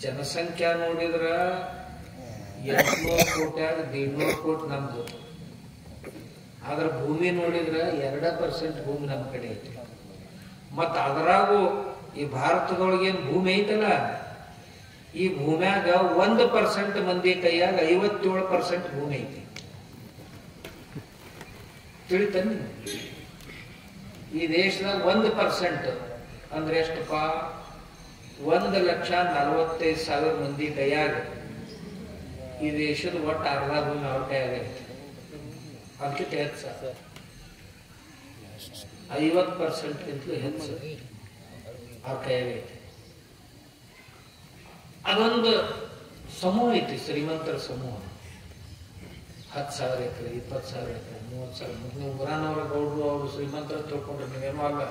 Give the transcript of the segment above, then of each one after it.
ಜನಸಂಖ್ಯಾ ನೋಡಿದ್ರ 800 ಕೋಟ್ಯಾಗ 150 ಕೋಟಿ ನಮ್ದು. ಆದ್ರ ಭೂಮಿ ನೋಡಿದ್ರ 2% ಭೂಮಿ ನಮ್ಮ ಕಡೆ ಐತಿ. ಮತ್ತ ಅದರಾಗೂ ಈ ಭಾರತದೊಳಗೇನು ಭೂಮಿ ಐತಲ್ಲ, ಈ ಭೂಮ್ಯಾಗ 1% ಮಂದಿ ಕೈಯಾಗ 57% ಭೂಮಿ ಐತಿ. ತಿಳಿತಂದಿ? ಈ ದೇಶದಾಗ 1% ಅಂದ್ರೆ ಎಷ್ಟಪ್ಪ? 1,45,000 ಮಂದಿ ಕೈಯಾಗ ಈ ದೇಶದ ಒಟ್ಟು ಅರ್ಧ ಭೂಮಿ ಅವ್ರ ಕೈಯಾಗ ಐತಿ. ಅದಕ್ಕಿಂತ ಹೆಚ್ಚು 50%ಗಿಂತಲೂ ಹೆಚ್ಚು ಅವ್ರ ಕೈಯಾಗ ಐತಿ. ಅದೊಂದು ಸಮೂಹ ಐತಿ, ಶ್ರೀಮಂತರ ಸಮೂಹ. 10,000 ಎಕರೆ, 20,000 ಎಕರೆ, 30,000. ನೀವು ಊರಾನವರ ಗೌಡ್ರು ಅವರು ಶ್ರೀಮಂತರ ತಿಳ್ಕೊಂಡ್ರೆ ನೀವೇನು ಅಲ್ಲ.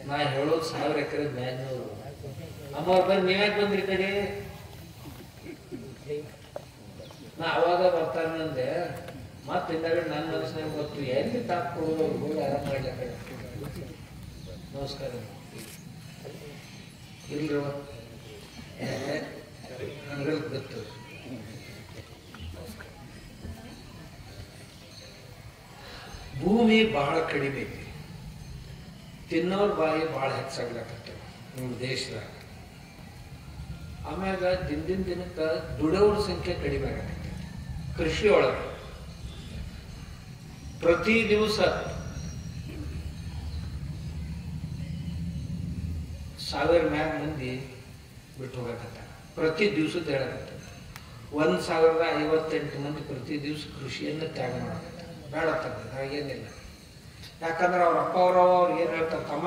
ನಾ ಹೇಳೋದು 1,000 ಎಕರೆ ಮ್ಯಾಗ್ನವರು. ಅಮ್ಮವ್ರ ಬಂದು ನೀವ್ಯಾಕೆ ಬಂದ್ರಿ ಕಡೆ? ನಾ ಅವಾಗ ಬರ್ತಾನೆ ಅಂದೆ. ಮತ್ತೆ ಹಿಂದಾಗಡೆ ನನ್ನ ಮನಸ್ಸಿನಾಗ ಗೊತ್ತು ಎಲ್ಲಿ ತಾಕ್ಕೊಡೋದು ಅವ್ರು ಹೋಗಿ ಆರಾಮ ಮಾಡ್ಲಿಕ್ಕೆ. ನಮಸ್ಕಾರ. ಇಲ್ರಿ ನನಗೆ ಗೊತ್ತು. ಭೂಮಿ ಬಹಳ ಕಡಿಮೆ ಐತಿ, ತಿನ್ನೋರ್ ಬಾಯಿ ಬಹಳ ಹೆಚ್ಚಾಗ್ಲಾಕತ್ತೇವೆ ನಮ್ಮ ದೇಶದಾಗ. ಆಮ್ಯಾಗ ದಿನದಿಂದ ದಿನಕ್ಕೆ ದುಡಿಯೋರ ಸಂಖ್ಯೆ ಕಡಿಮೆ ಆಗತ್ತೆ. ಕೃಷಿ ಒಳಗೆ ಪ್ರತಿ ದಿವಸ 1,000 ಮ್ಯಾಗ ಮಂದಿ ಬಿಟ್ಟು ಹೋಗಕತ್ತ. ಪ್ರತಿ ದಿವಸದ ಹೇಳಕತ್ತ 1,058 ಮಂದಿ ಪ್ರತಿ ದಿವಸ ಕೃಷಿಯನ್ನು ತ್ಯಾಗ ಮಾಡಕತ್ತ. ಬೇಡ ಹಾಗೇನಿಲ್ಲ. ಯಾಕಂದ್ರೆ ಅವ್ರ ಅಪ್ಪ ಅವ್ರು ಏನ್ ಹೇಳ್ತಾರೆ, ತಮ್ಮ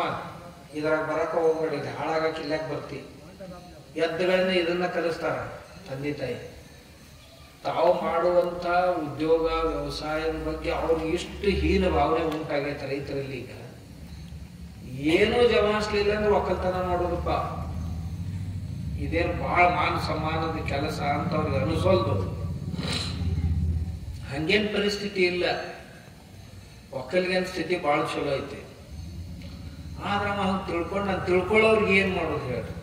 ಇದ್ರಾಗ ಬರಕ ಹೋಗ್ಬೇಡಿ, ಹಾಳಾಗಕ್ಕೆ ಇಲ್ಲಾಕ ಬರ್ತಿ. ಎದ್ದುಗಳನ್ನ ಇದನ್ನ ಕಲಿಸ್ತಾರ ತಂದೆ ತಾಯಿ. ತಾವು ಮಾಡುವಂತ ಉದ್ಯೋಗ ವ್ಯವಸಾಯದ ಬಗ್ಗೆ ಅವ್ರಿಗೆ ಇಷ್ಟು ಹೀನ ಭಾವನೆ ಉಂಟಾಗೈತೆ ರೈತರಲ್ಲಿ. ಈಗ ಏನೂ ಜಮಾಯಿಸ್ಲಿಲ್ಲ ಅಂದ್ರೆ ಒಕ್ಕಲ್ತನ ಮಾಡೋದಪ್ಪ, ಇದೇನು ಬಹಳ ಮಾನ ಸಮ್ಮಾನದ ಕೆಲಸ ಅಂತ ಅವ್ರಿಗೆ ಅನಿಸೋಲ್ದು. ಹಂಗೇನ್ ಪರಿಸ್ಥಿತಿ ಇಲ್ಲ. ಒಕ್ಕಲಿಗೇನ್ ಸ್ಥಿತಿ ಬಹಳ ಚಲೋ ಐತಿ. ಆದ್ರೆ ಹಂಗೆ ತಿಳ್ಕೊಂಡು ನಾನು ತಿಳ್ಕೊಳ್ಳೋರ್ಗೆ ಏನ್ ಮಾಡೋದು ಹೇಳ್ರಿ?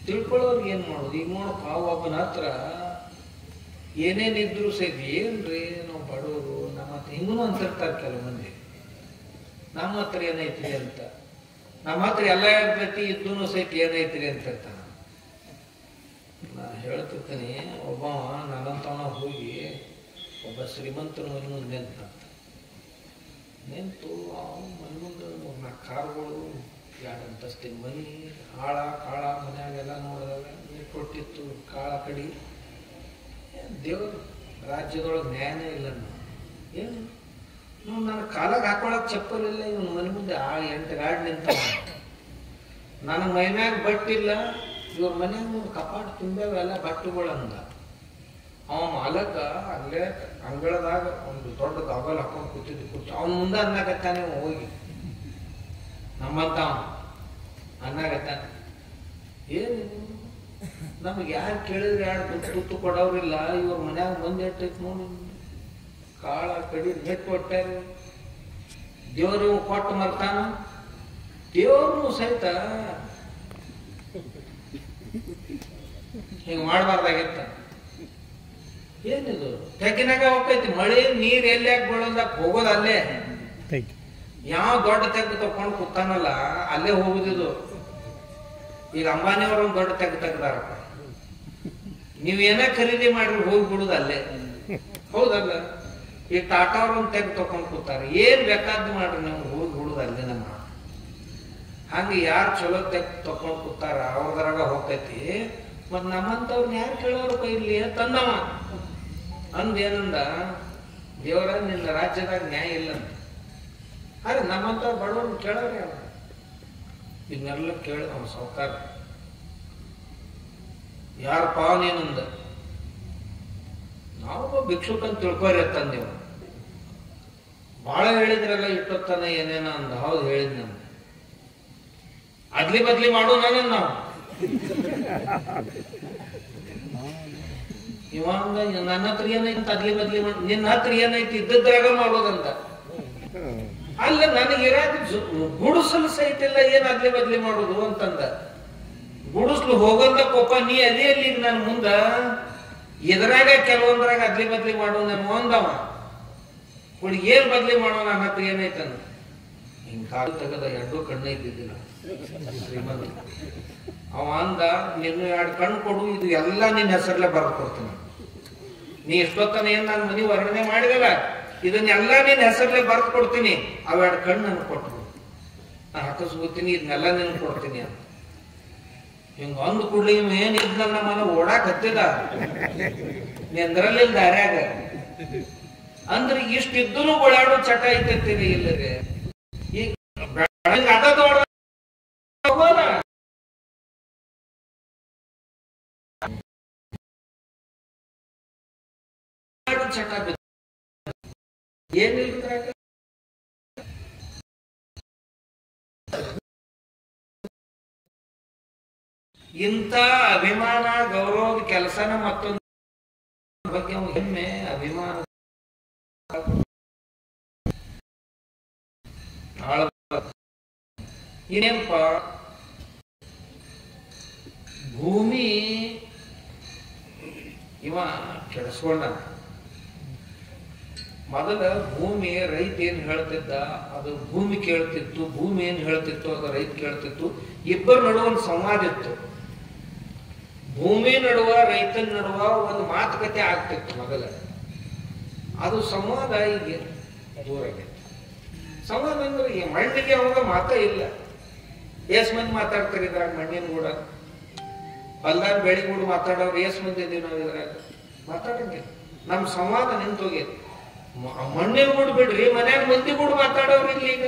ತಿಳ್ಕೊಳ್ಳೋರ್ಗೆ ಏನ್ ಮಾಡೋದು? ಈಗ ನೋಡಪ್ಪ, ಒಬ್ಬನ ಹತ್ರ ಏನೇನಿದ್ರು ಸಹಿತ ಏನ್ರಿ ನಾವು ಬಡವರು ನಮ್ಮ ಹತ್ರ ಹಿಂಗೂ ಅಂತಿರ್ತಾರೆ ಕೆಲವು ಮಂದಿ. ನಮ್ಮ ಹತ್ರ ಏನೈತ್ರಿ ಅಂತ, ನಮ್ಮ ಹತ್ರ ಎಲ್ಲ ಇರ್ತೈತಿ ಇದ್ದೂ ಸಹಿತ ಏನೈತ್ರಿ ಅಂತಿರ್ತಾನ. ನಾನು ಹೇಳ್ತಿರ್ತೀನಿ, ಒಬ್ಬ ನನ್ನಂತವನ ಹೋಗಿ ಒಬ್ಬ ಶ್ರೀಮಂತನ ಮನೆ ಮುಂದೆ ನಿಂತು ಅವನು ಮನೆ ಮುಂದೆ 4 ಕಾರುಗಳು, 2 ಅಂತಸ್ತಿನ ಮನೆ, ಹಾಳ ಕಾಳ ಮನ್ಯಾಗೆಲ್ಲ ನೋಡಿದಾಗ ನೀರು ಕೊಟ್ಟಿತ್ತು, ಕಾಳ ಕಡಿ. ದೇವರು ರಾಜ್ಯದೊಳಗೆ ನ್ಯಾಯನೇ ಇಲ್ಲ. ಏನು ನನ್ನ ಕಾಲಾಗ ಹಾಕೊಳಕ್ ಚಪ್ಪಲ್ ಇಲ್ಲ. ಇವನು ಮನೆ ಮುಂದೆ 8 ಗಾಡಿ ನಿಂತ. ನನಗೆ ಮೈಮ್ಯಾಗ ಬಟ್ಟಿಲ್ಲ. ಇವ್ರ ಮನ್ಯಾಗ ಕಪಾಟ್ ತುಂಬ್ಯಾವ ಎಲ್ಲ ಬಟ್ಟುಗಳು ಅಂದ. ಅವ ಮಾಲಕ ಅಲ್ಲೇ ಅಂಗಳದಾಗ ಒಂದು ದೊಡ್ಡ ಗಾಗಲ್ ಹಾಕೊಂಡು ಕೂತಿದ್ದು. ಅವನ ಮುಂದೆ ಅನ್ನಾಗತ್ತಾನೆ ಹೋಗಿ, ನಮ್ಮಂತ ಅನ್ನಾಗತ್ತಾನೆ. ಏನು ನಮಗೆ ಯಾರು ಕೇಳಿದ್ರೆ 2 ತುತ್ತು ಕೊಡೋರಿಲ್ಲ. ಇವ್ರ ಮನ್ಯಾಗ ಬಂದು ಎಟ್ಟೈತಿ ನೋಡಿ, ಕಾಳ ಕಡಿ ನೆಟ್ಟು ಹೊಟ್ಟಾರ. ದೇವರು ಕೊಟ್ಟು ಮರ್ತಾನ. ದೇವ್ರು ಸಹಿತ ಹಿಂಗ ಮಾಡಬಾರ್ದಾಗಿತ್ತ. ಏನಿದು ತೆಗಿನಾಗ ಹೋಗ್ತೈತಿ. ಮಳೆ ನೀರ್ ಎಲ್ಲಿ ಯಾಕೆ ಬೀಳೋದಾಗ ಹೋಗೋದು ಅಲ್ಲೇ. ಯಾವ ದೊಡ್ಡ ತೆಗ್ದು ತಕೊಂಡು ಕೂತಾನಲ್ಲ ಅಲ್ಲೇ ಹೋಗುದಿದು. ಈಗ ಅಂಬಾನಿಯವ್ರ ಒಂದು ದೊಡ್ಡ ತೆಗ್ದಾರಪ್ಪ. ನೀವೇನೇ ಖರೀದಿ ಮಾಡ್ರಿ ಹೋಗಿ ಬಿಡುದು ಅಲ್ಲೇ, ಹೌದಲ್ಲ? ಈಗ ಟಾಟಾ ಅವ್ರೊಂದು ತೆಗ್ದು ತಕೊಂಡು ಕೂತಾರ. ಏನ್ ಬೇಕಾದ್ದು ಮಾಡ್ರಿ ನೀವು ಹೋಗಿ ಬಿಡುದು ಅಲ್ಲೇ. ನಮ್ಮ ಹಂಗೆ ಯಾರು ಚಲೋ ತೆಗ್ದು ತಕೊಂಡು ಕೂತಾರ ಅವ್ರದ್ರಾಗ ಹೋಗ್ತೈತಿ. ಮತ್ ನಮ್ಮಂತವ್ರನ್ನ ಯಾರು ಕೇಳೋರು ಕೈಲಿ ತಂದವ ಅಂದೇನಂದ, ದೇವರ ನಿನ್ನ ರಾಜ್ಯದಾಗ ನ್ಯಾಯ ಇಲ್ಲ ಅಂತ. ಅರೆ ನಮ್ಮಂತವ್ರು ಬಡವ್ರನ್ನ ಕೇಳೋರಿ ಅವ. ಇದನ್ನೆಲ್ಲ ಕೇಳಿ ಅವ ಸಾವುಕಾರ, ಯಾರಪ್ಪ ನೀನಂದ. ನಾವು ಭಿಕ್ಷುಕಂತ ತಿಳ್ಕೊರಿ ತಂದೇವ. ಬಹಳ ಹೇಳಿದ್ರಲ್ಲ ಇಟ್ಟೊತ್ತನ ಏನೇನ ಅಂದ. ಹೌದು ಹೇಳಿದ್ ನಮ್ಗೆ. ಅದ್ಲಿ ಬದ್ಲಿ ಮಾಡೋ ನಾನು ನಾವು ಇವಾಗ ನನ್ನ ಹತ್ರ ಏನೈತಿ ಅದ್ಲಿ ಬದ್ಲಿ ಮಾಡಿ, ನಿನ್ನ ಹತ್ರ ಏನೈತಿ ಇದ್ದದ್ರಾಗ ಮಾಡೋದಂತ. ಅಲ್ಲ ನನಗೆ ಗುಡಿಸಲು ಸಹಿತ ಇಲ್ಲ, ಏನ್ ಅದ್ಲಿ ಬದ್ಲಿ ಮಾಡೋದು ಅಂತಂದ. ಗುಡಿಸ್ಲು ಹೋಗಂದ ಕೋಪ ನೀ ಅದೇ ಅಲ್ಲಿ ನನ್ನ ಮುಂದ ಎದುರಾಗ ಕೆಲವೊಂದ್ರಾಗ ಅದ್ಲಿ ಬದ್ಲಿ ಮಾಡೋ ನಾನು ಒಂದವ ಹುಡುಗಿ ಏನ್ ಬದ್ಲಿ ಮಾಡೋ ನನ್ನ ಹತ್ರ ಏನೈತನ ಹಿಂಗ್ ಕಾಲು ತೆಗದ ಎರಡೂ ಕಣ್ಣೇ ಇದ್ದಿದ್ದಿಲ್ಲ ಶ್ರೀಮಂತ. ಅವ ಅಂದ ನಿನ್ನ 2 ಕಣ್ಣು ಕೊಡು, ಇದು ಎಲ್ಲ ನಿನ್ನ ಹೆಸರಲ್ಲೇ ಬರೆದು ಕೊಡ್ತೀನಿ. ನೀ ಎಷ್ಟೊತ್ತನ ಏನ್ ನಾನು ಮನೆ ವರ್ಣನೆ ಮಾಡಿದಲ್ಲ ಇದನ್ನೆಲ್ಲ ನಿನ್ನ ಹೆಸರಲ್ಲೇ ಬರೆದು ಕೊಡ್ತೀನಿ. ಅವ 2 ಕಣ್ಣು ನನಗೆ ಕೊಟ್ಟರು, ನಾ ಹಾಕಿಸ್ಕೊತೀನಿ, ಇದನ್ನೆಲ್ಲ ನಿನಗೆ ಕೊಡ್ತೀನಿ ಅಂತ. ಹಿಂಗ ಅಂದ್ ಕೂಡ್ಲಿ ಇವ್ ಏನ್ ಇದ್ ನನ್ನ ಮನ ಓಡಾಕ್ ಹತ್ತಿದ ನಿಂದ್ರಲ್ಲಿ ದಾರ್ಯಾಗ ಅಂದ್ರೆ ಇಷ್ಟಿದ್ದೂ ಓಡಾಡೋ ಚಟ ಐತಂತೀರಿ ಇಲ್ಲದೆ ಈಗ ಚಟ ಏನಿಲ್ಲ ಇಂಥ ಅಭಿಮಾನ ಗೌರವದ ಕೆಲಸನ ಮತ್ತೊಂದು ಬಗ್ಗೆ ಹೆಮ್ಮೆ ಅಭಿಮಾನ ಇನ್ನೇನಪ್ಪ ಭೂಮಿ ಇವ ಕೆಡಿಸ್ಕೊಂಡ. ಮೊದಲ ಭೂಮಿ ರೈತ ಏನ್ ಹೇಳ್ತಿದ್ದ ಅದು ಭೂಮಿ ಕೇಳ್ತಿತ್ತು, ಭೂಮಿ ಏನ್ ಹೇಳ್ತಿತ್ತು ಅದು ರೈತ ಕೇಳ್ತಿತ್ತು. ಇಬ್ಬರ ನಡುವ ಒಂದು ಸಂವಾದ ಇತ್ತು. ಭೂಮಿ ನಡುವ ರೈತನ ನಡುವ ಒಂದು ಮಾತುಕತೆ ಆಗ್ತಿತ್ತು ಮೊದಲ. ಅದು ಸಂವಾದ ಈಗ ದೂರ ಆಗೈತೆ. ಸಂವಾದ ಅಂದ್ರೆ ಈ ಮಣ್ಣಿಗೆ ಅವಾಗ ಮಾತ ಇಲ್ಲ. ಎಸ್ ಮಂದಿ ಮಾತಾಡ್ತಾರೆ ಇದ್ರಾಗ ಮಣ್ಣಿನ ಕೂಡ, ಹೊಲ್ದಾಗ ಬೆಳಿ ಕೂಡ ಮಾತಾಡೋರು ಎಸ್ ಮಂದಿ ಇದೀವಿ ನಾವು ಇದ್ರಾಗ ಮಾತಾಡಂಗಿಲ್ಲ. ನಮ್ ಸಂವಾದ ನಿಂತೋಗೈತಿ. ಮಣ್ಣಿನ ಕೂಡ ಬಿಡ್ರಿ, ಮನ್ಯಾಗ ಮಂದಿ ಕೂಡ ಮಾತಾಡೋರು ಇಲ್ಲಿ. ಈಗ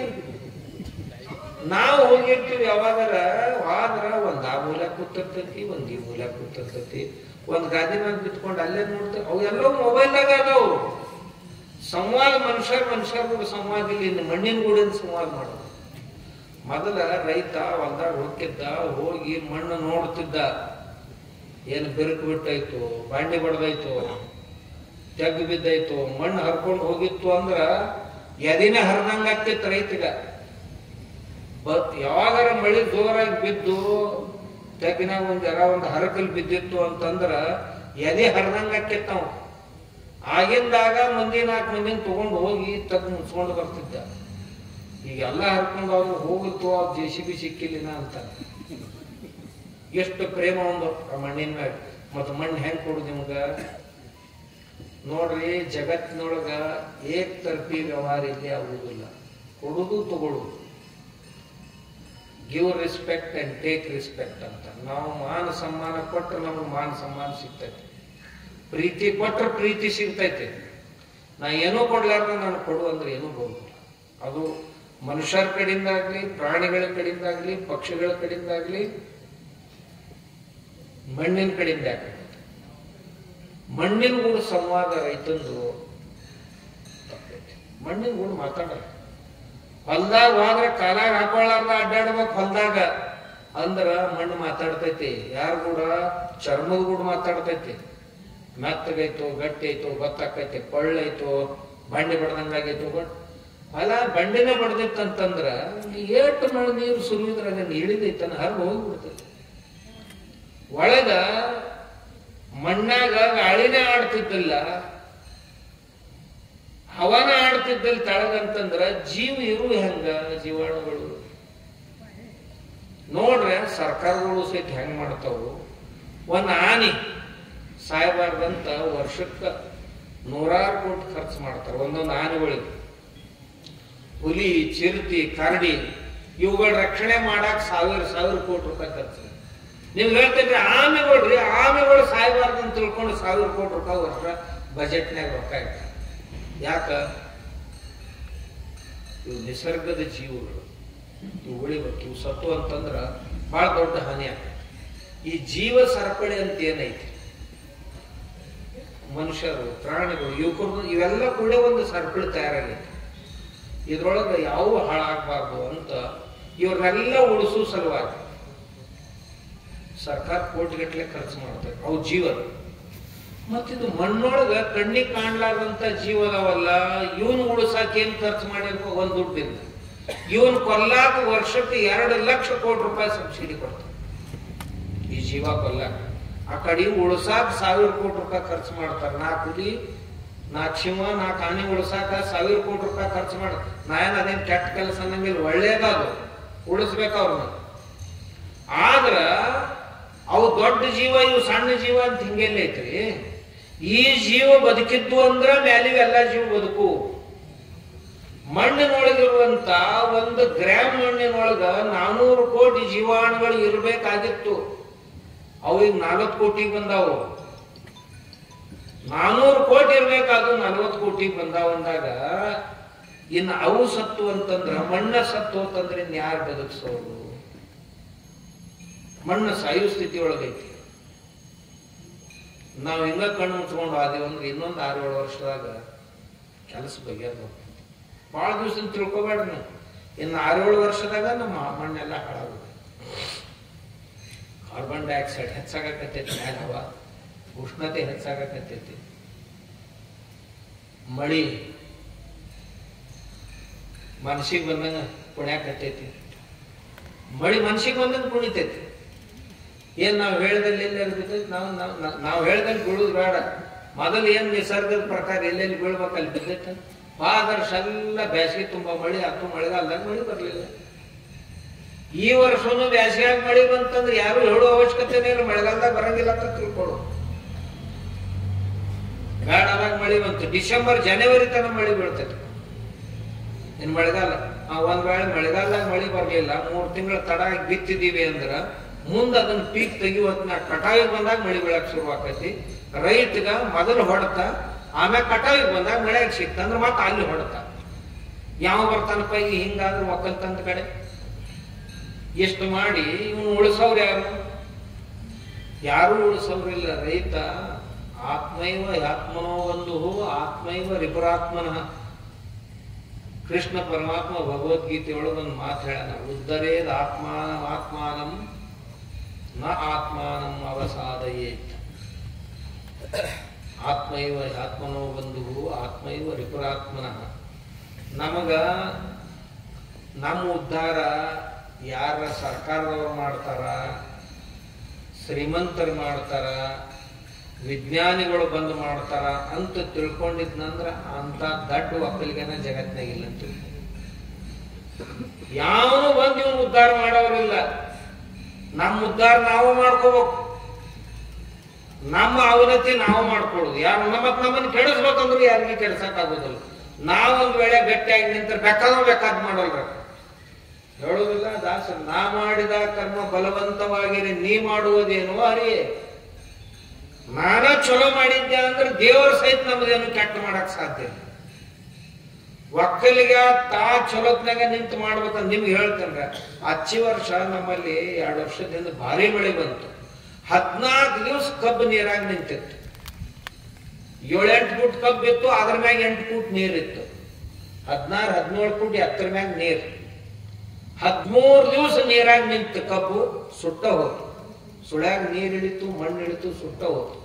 ನಾವು ಹೋಗಿರ್ತೀವಿ ಯಾವಾಗಾರ ಆದ್ರ ಒಂದ್ ಆ ಮೂಲ ಕೂತಿರ್ತೈತಿ, ಒಂದ್ ಈ ಮೂಲ ಕೂತಿರ್ತೈತಿ, ಒಂದ್ ಗಾದಿ ಮ್ಯಾಗ ಬಿತ್ಕೊಂಡು ಅಲ್ಲೇ ನೋಡ್ತೇವೆ. ಅವು ಎಲ್ಲವೂ ಮೊಬೈಲ್ದಾಗ ಅದಾವು. ಸಂವಾದ ಮನುಷ್ಯರ ಸಂವಾದ ಇಲ್ಲಿ ಮಣ್ಣಿನ ಗೂಡಿನ ಸಂವಾದ ಮಾಡೋದು. ಮೊದಲ ರೈತ ಹೊಲ್ದಾಗ ಹೋಗಿದ್ದ, ಹೋಗಿ ಮಣ್ಣು ನೋಡ್ತಿದ್ದ. ಏನು ಬೆರುಕು ಬಿಟ್ಟಾಯ್ತು, ಬಾಂಡೆ ಬಡ್ದಾಯ್ತು, ತೆಗ್ಗು ಬಿದ್ದಾಯ್ತು, ಮಣ್ಣು ಹರ್ಕೊಂಡು ಹೋಗಿತ್ತು ಅಂದ್ರ ಎದಿನೇ ಹರಿದಂಗ ಆಗ್ತಿತ್ತು ರೈತಗ. ಯಾವಾಗಾರ ಮಳಿ ಜೋರಾಗಿ ಬಿದ್ದು ತೆಗ್ಗಿನಾಗ ಒಂದ್ ಹರಕಲ್ ಬಿದ್ದಿತ್ತು ಅಂತಂದ್ರ ಎದೆ ಹರಿದಂಗ ಆಕ್ಕಿತ್ತು. ನಾವು ಆಗಿಂದಾಗ ಮಂದಿ 4 ಮಂದಿನ ತಗೊಂಡು ಹೋಗಿ ತೆಗ್ದು ಮುಚ್ಕೊಂಡು ಬರ್ತಿದ್ದ. ಈಗೆಲ್ಲ ಹರ್ಕೊಂಡು ಅವ್ರು ಹೋಗಿತ್ತು, ಅವ್ರು JCB ಸಿಕ್ಕಿಲ್ಲಿನ ಅಂತ. ಎಷ್ಟು ಪ್ರೇಮ ಒಂದು ಆ ಮಣ್ಣಿನ ಮ್ಯಾಗ. ಮತ್ತ ಮಣ್ಣು ಹೆಂಗ್ ಕೊಡುದು ನಿಮ್ಗ ನೋಡ್ರಿ, ಜಗತ್ತಿನೊಳಗ ಏಕತರ್ಫಿ ವ್ಯವಹಾರ ಇಲ್ಲಿ ಆಗುವುದಿಲ್ಲ. ಕೊಡುದು ತಗೊಳುದು, give respect and take respect ಅಂತ. ನಾವು ಮಾನ ಸಮ್ಮಾನ ಕೊಟ್ರೆ ನಮ್ಗೆ ಮಾನ ಸಮ್ಮಾನ ಸಿಗ್ತೈತಿ, ಪ್ರೀತಿ ಕೊಟ್ರೆ ಪ್ರೀತಿ ಸಿಗ್ತೈತಿ. ನಾ ಏನೂ ಕೊಡ್ಲಾರ್ದ ನಾನು ಕೊಡು ಅಂದ್ರೆ ಏನೂ ಬರುದಿಲ್ಲ. ಅದು ಮನುಷ್ಯರ ಕಡೆಯಿಂದಾಗ್ಲಿ, ಪ್ರಾಣಿಗಳ ಕಡೆಯಿಂದಾಗ್ಲಿ, ಪಕ್ಷಿಗಳ ಕಡೆಯಿಂದಾಗ್ಲಿ, ಮಣ್ಣಿನ ಕಡೆಯಿಂದ ಆಗ್ತೈತಿ. ಮಣ್ಣಿನ ಗೂಡು ಸಂವಾದ ರೈತಂದು ತಪ್ಪೈತಿ. ಮಣ್ಣಿನ ಗೂಡು ಮಾತಾಡಲ್ಲ. ಹೊಲ್ದಾಗ ಹೋದ್ರೆ ಕಾಲಾಗ ಹಾಕೊಳ್ಳಾರ್ದ ಅಡ್ಡಾಡ್ಬೇಕು ಹೊಲ್ದಾಗ ಅಂದ್ರ ಮಣ್ಣು ಮಾತಾಡ್ತೈತಿ. ಯಾರ ಕೂಡ ಚರ್ಮದ ಗೂಡು ಮಾತಾಡ್ತೈತಿ. ಮೆತ್ತಗೈತೋ, ಗಟ್ಟಿ ಐತೋ ಗೊತ್ತಾಕೈತಿ, ಕೊಳ್ಳೈತೋ, ಬಂಡೆ ಬಡ್ದಂಗಾಗೈತೋ. ಹೊಲ ಬಂಡಿನ ಬಡ್ದಿತ್ತಂತಂದ್ರ ಏಟು ಮಳೆ ನೀರು ಸುರಿಯುದ್ರಾಗ ಇಳಿದೈತನ ಹರಿದು ಹೋಗ್ಬಿಡ್ತೈತಿ. ಒಳಗ ಮಣ್ಣಾಗ ಗಾಳಿನೇ ಆಡ್ತಿದ್ದಿಲ್ಲ, ಹವಾನ ಆಡ್ತಿದ್ದಲ್ಲಿ ತಳಗಂತಂದ್ರ ಜೀವ ಇರು ಹೆಂಗ ಜೀವಾಣುಗಳು ನೋಡ್ರೆ ಸರ್ಕಾರಗಳು ಸಹಿತ ಹೆಂಗ್ ಮಾಡ್ತಾವು. ಒಂದ್ ಆನಿ ಸಾಯಬಾರ್ದಂತ ವರ್ಷಕ್ಕ 100 ಕೋಟಿ ಖರ್ಚು ಮಾಡ್ತಾರ ಒಂದೊಂದು ಆನೆಗಳಿಗೆ. ಹುಲಿ, ಚಿರತೆ, ಕರಡಿ ಇವುಗಳ ರಕ್ಷಣೆ ಮಾಡಕ್ 1000 ಕೋಟಿ ರೂಪಾಯಿ ಖರ್ಚು. ನೀವ್ ಹೇಳ್ತಿದ್ರಿ ಆಮೆಗಳು ಸಾಯಬಾರ್ದಂತ ತಿಳ್ಕೊಂಡು 1000 ಕೋಟಿ ರೂಪಾಯಿ ವರ್ಷ ಬಜೆಟ್ನಾಗ ರೊಕ್ಕ ಇರ್ತಾರೆ. ಯಾಕ? ಇವು ನಿಸರ್ಗದ ಜೀವಗಳು, ಇವು ಉಳಿಬೇಕು. ಇವು ಸತ್ತು ಅಂತಂದ್ರ ಬಹಳ ದೊಡ್ಡ ಹಾನಿ ಆಗ್ತದೆ. ಈ ಜೀವ ಸರಪಳಿ ಅಂತ ಏನೈತಿ, ಮನುಷ್ಯರು, ಪ್ರಾಣಿಗಳು, ಇವೆಲ್ಲ ಕೂಡ ಒಂದು ಸರಪಳಿ ತಯಾರಾಗೈತಿ. ಇದ್ರೊಳಗ ಯಾವ ಹಾಳಾಗಬಾರ್ದು ಅಂತ ಇವ್ರನ್ನೆಲ್ಲ ಉಳಿಸೋ ಸಲುವಾಗಿ ಸರ್ಕಾರ ಕೋಟಿಗಟ್ಟಲೆ ಖರ್ಚು ಮಾಡ್ತಾರೆ. ಅವು ಜೀವ. ಮತ್ತಿದು ಮಣ್ಣೊಳಗ ಕಣ್ಣಿಗೆ ಕಾಣ್ಲಾರ್ದಂತ ಜೀವ ಅದಾವಲ್ಲ, ಇವನ್ ಉಳಿಸಾಕ ಏನ್ ಖರ್ಚು ಮಾಡಿರ್ಬೇಕು? ಒಂದ್ ದುಡ್ಡಿಲ್ಲ. ಇವನ್ ಕೊಲ್ಲಾಕ ವರ್ಷಕ್ಕೆ 2 ಲಕ್ಷ ಕೋಟಿ ರೂಪಾಯಿ ಸಬ್ಸಿಡಿ ಕೊಡ್ತಾರೆ. ಈ ಜೀವ ಕೊಲ್ಲಕ. ಆ ಕಡೆ ಉಳ್ಸಾಕ 1000 ಕೋಟಿ ರೂಪಾಯಿ ಖರ್ಚು ಮಾಡ್ತಾರೆ. 4 ಹುಲಿ 4 ಸಿಂಹ 4 ಆನೆ ಉಳ್ಸಾಕ 1000 ಕೋಟಿ ರೂಪಾಯಿ ಖರ್ಚು ಮಾಡ. ನಾ ಏನ್ ಅದೇನ್ ಕೆಟ್ಟ ಕೆಲಸ ಅನ್ನಂಗಿಲ್ಲ, ಒಳ್ಳೇದದು, ಉಳಿಸ್ಬೇಕು ಅವ್ರನ್ನ. ಆದ್ರ ಅವು ದೊಡ್ಡ ಜೀವ, ಇವು ಸಣ್ಣ ಜೀವ ಅಂತ ಹಿಂಗೆಲ್ಲ ಐತ್ರಿ. ಈ ಜೀವ ಬದುಕಿದ್ದು ಅಂದ್ರ ಮ್ಯಾಲಿವೆಲ್ಲ ಜೀವ ಬದುಕು. ಮಣ್ಣಿನೊಳಗಿರುವಂತ 1 ಗ್ರಾಮ್ ಮಣ್ಣಿನೊಳಗ 400 ಕೋಟಿ ಜೀವಾಣುಗಳು ಇರಬೇಕಾಗಿತ್ತು. ಅವು ಈಗ 40 ಕೋಟಿಗೆ ಬಂದಾವು. 400 ಕೋಟಿ ಇರ್ಬೇಕಾದ್ರು 40 ಕೋಟಿಗೆ ಬಂದಾವ ಅಂದಾಗ ಇನ್ನು ಅವು ಸತ್ತು ಅಂತಂದ್ರ ಮಣ್ಣ ಸತ್ತು ಅಂತಂದ್ರೆ ಇನ್ಯಾರು ಬದುಕಿಸೋರು? ಮಣ್ಣು ಸಾಯು ಸ್ಥಿತಿ ಒಳಗೈತಿ. ನಾವು ಹಿಂಗ ಕಣ್ಣು ಮುಚ್ಕೊಂಡು ಆದೇವು ಅಂದ್ರೆ ಇನ್ನೊಂದು 6-7 ವರ್ಷದಾಗ ಕೆಲಸ ಬಗೆಹರ್ದು. ಬಹಳ ದಿವಸ ತಿಳ್ಕೊಬೇಡ ನೀವು. ಇನ್ನು 6-7 ವರ್ಷದಾಗ ನಮ್ಮ ಮಣ್ಣೆಲ್ಲ ಹಾಳಾಗುತ್ತೆ. ಕಾರ್ಬನ್ ಡೈಆಕ್ಸೈಡ್ ಹೆಚ್ಚಾಗಕತ್ತೈತಿ, ಮ್ಯಾಲ ಹವಾ ಉಷ್ಣತೆ ಹೆಚ್ಚಾಗಕತ್ತೈತಿ, ಮಳಿ ಮನಸ್ಸಿಗೆ ಬಂದಂಗ ಕುಣ್ಯಾಕತ್ತೈತಿ, ಮಳಿ ಮನಸ್ಸಿಗೆ ಬಂದಂಗ ಕುಣಿತೈತಿ. ಏನ್ ನಾವು ಹೇಳ್ದಲ್ಲಿ ಎಲ್ಲೆಲ್ಲಿ ಬಿದ್ದೈತಿ, ನಾವು ಹೇಳ್ದಲ್ಲಿ ಬೀಳುದು ಬೇಡ. ಮೊದಲು ಏನ್ ನಿಸರ್ಗದ ಪ್ರಕಾರ ಎಲ್ಲೆಲ್ಲಿ ಬೀಳ್ಬೇಕು ಅಲ್ಲಿ ಬಿದ್ದೈತೆ. ಆದರ್ಶ ಎಲ್ಲ ಬೇಸಿಗೆ ತುಂಬಾ ಮಳಿ ಆತು, ಮಳೆಗಾಲದಾಗ ಮಳಿ ಬರ್ಲಿಲ್ಲ. ಈ ವರ್ಷನು ಬೇಸಿಗೆಯಾಗ ಮಳಿ ಬಂತಂದ್ರೆ ಯಾರು ಹೇಳೋ ಅವಶ್ಯಕತೆನೇ ಇಲ್ಲ, ಮಳೆಗಾಲದಾಗ ಬರಂಗಿಲ್ಲ ಅಂತ ತಿಳ್ಕೊಡು. ಗಾಢದಾಗ ಮಳಿ ಬಂತು, ಡಿಸೆಂಬರ್ ಜನವರಿ ತನಕ ಮಳಿ ಬೀಳ್ತೈತಿ. ಇನ್ ಮಳೆಗಾಲ ಒಂದ್ ವೇಳೆ ಮಳೆಗಾಲದಾಗ ಮಳಿ ಬರ್ಲಿಲ್ಲ, 3 ತಿಂಗಳ ತಡ ಬಿತ್ತಿದೀವಿ ಅಂದ್ರ ಮುಂದೆ ಅದನ್ನ ಪೀಕ್ ತೆಗಿವತ್ನ ಕಟಾವಿಗೆ ಬಂದಾಗ ಮಳಿ ಬೀಳಕ್ ಶುರು ಆಕೈತಿ. ರೈತಗ ಮೊದಲು ಹೊಡೆತ, ಆಮ್ಯಾಗ ಕಟಾವಿಗೆ ಬಂದಾಗ ಮಳೆಯಾಗ ಸಿಕ್ತಂದ್ರ ಮತ್ತೆ ಅಲ್ಲಿ ಹೊಡೆತ. ಯಾವ ಬರ್ತಾನಪ್ಪ ಈಗ ಹಿಂಗಾದ್ರೆ ಒಕ್ಕಲ್ತಂದ ಕಡೆ ಎಷ್ಟು ಮಾಡಿ ಇವನು ಉಳಿಸೋರು ಯಾರು? ಯಾರು ಉಳಿಸೋರಿಲ್ಲ. ರೈತ ಆತ್ಮೈವ ಆತ್ಮನೋ ಒಂದು ಆತ್ಮೈವ ರಿಪುರಾತ್ಮನಃ. ಕೃಷ್ಣ ಪರಮಾತ್ಮ ಭಗವದ್ಗೀತೆಯೊಳಗೊಂದು ಮಾತು ಹೇಳೋಣ, ಉದ್ಧರೇದ್ ಆತ್ಮಾನಂ ನ ಆತ್ಮಾನಂ ಅವಸಾದಯೇತ್. ಆತ್ಮೈವ ಆತ್ಮನೋ ಬಂಧು ಆತ್ಮೈವ ರಿಪುರಾತ್ಮನಃ. ನಮಗ ನಮ್ಮ ಉದ್ಧಾರ ಯಾರ ಸರ್ಕಾರದವ್ರು ಮಾಡ್ತಾರ, ಶ್ರೀಮಂತರು ಮಾಡ್ತಾರ, ವಿಜ್ಞಾನಿಗಳು ಬಂದು ಮಾಡ್ತಾರ ಅಂತ ತಿಳ್ಕೊಂಡಿದ್ನಂದ್ರ ಅಂತ ದಡ್ಡ ಒಕ್ಕಲಿಗನ ಜಗತ್ನಾಗಿಲ್ಲ ಅಂತ. ಯಾವನು ಬಂದು ಇವನು ಉದ್ಧಾರ ಮಾಡೋರಿಲ್ಲ. ನಮ್ಮ ಉದ್ಧಾರ ನಾವು ಮಾಡ್ಕೋಬೇಕು, ನಮ್ಮ ಅವನತಿ ನಾವು ಮಾಡ್ಕೊಳ್ಳೋದು. ಯಾರು ನಮ್ಮನ್ನು ಕೆಡಿಸ್ಬೇಕಂದ್ರು ಯಾರಿಗೆ ಕೆಡ್ಸಕ್ ಆಗೋದಿಲ್ಲ. ನಾವೊಂದ್ ವೇಳೆ ಗಟ್ಟಿಯಾಗಿ ನಿಂತ ಬೇಕಾದ್ ಮಾಡೋಲ್ರ, ಹೇಳುದಿಲ್ಲ ದಾಸ. ನಾ ಮಾಡಿದ ಕರ್ಮ ಬಲವಂತವಾಗಿರಿ, ನೀ ಮಾಡುವುದೇನೋ ಅರಿಯೇ. ನಾನ ಚಲೋ ಮಾಡಿದ್ದೆ ಅಂದ್ರೆ ದೇವರ ಸಹಿತ ನಮ್ದೇನು ಕೆಟ್ಟ ಮಾಡಕ್ ಸಾಧ್ಯ ಇಲ್ಲ. ಒಕ್ಕಲಿಗ ತಾ ಚಲೋತ್ನಾಗ ನಿಂತು ಮಾಡ್ಬೇಕಂತ ನಿಮ್ಗೆ ಹೇಳ್ತೇನ್ರ. ಅಚ್ಚಿ ವರ್ಷ ನಮ್ಮಲ್ಲಿ 2 ವರ್ಷದಿಂದ ಭಾರಿ ಮಳೆ ಬಂತು. 14 ದಿವಸ ಕಬ್ಬು ನೀರಾಗಿ ನಿಂತಿತ್ತು. 7-8 ಫೂಟ್ ಕಬ್ಬು ಇತ್ತು, ಅದ್ರ ಮ್ಯಾಗ 8 ಫೂಟ್ ನೀರಿತ್ತು. 16-17 ಫೂಟ್ ಎತ್ತರ ಮ್ಯಾಗ ನೀರು. 13 ದಿವಸ ನೀರಾಗಿ ನಿಂತು ಕಬ್ಬು ಸುಟ್ಟ ಹೋತು. ಸುಳ್ಯಾಗ ನೀರು ಇಳಿತು, ಮಣ್ಣು ಇಳಿತು, ಸುಟ್ಟ ಹೋತು.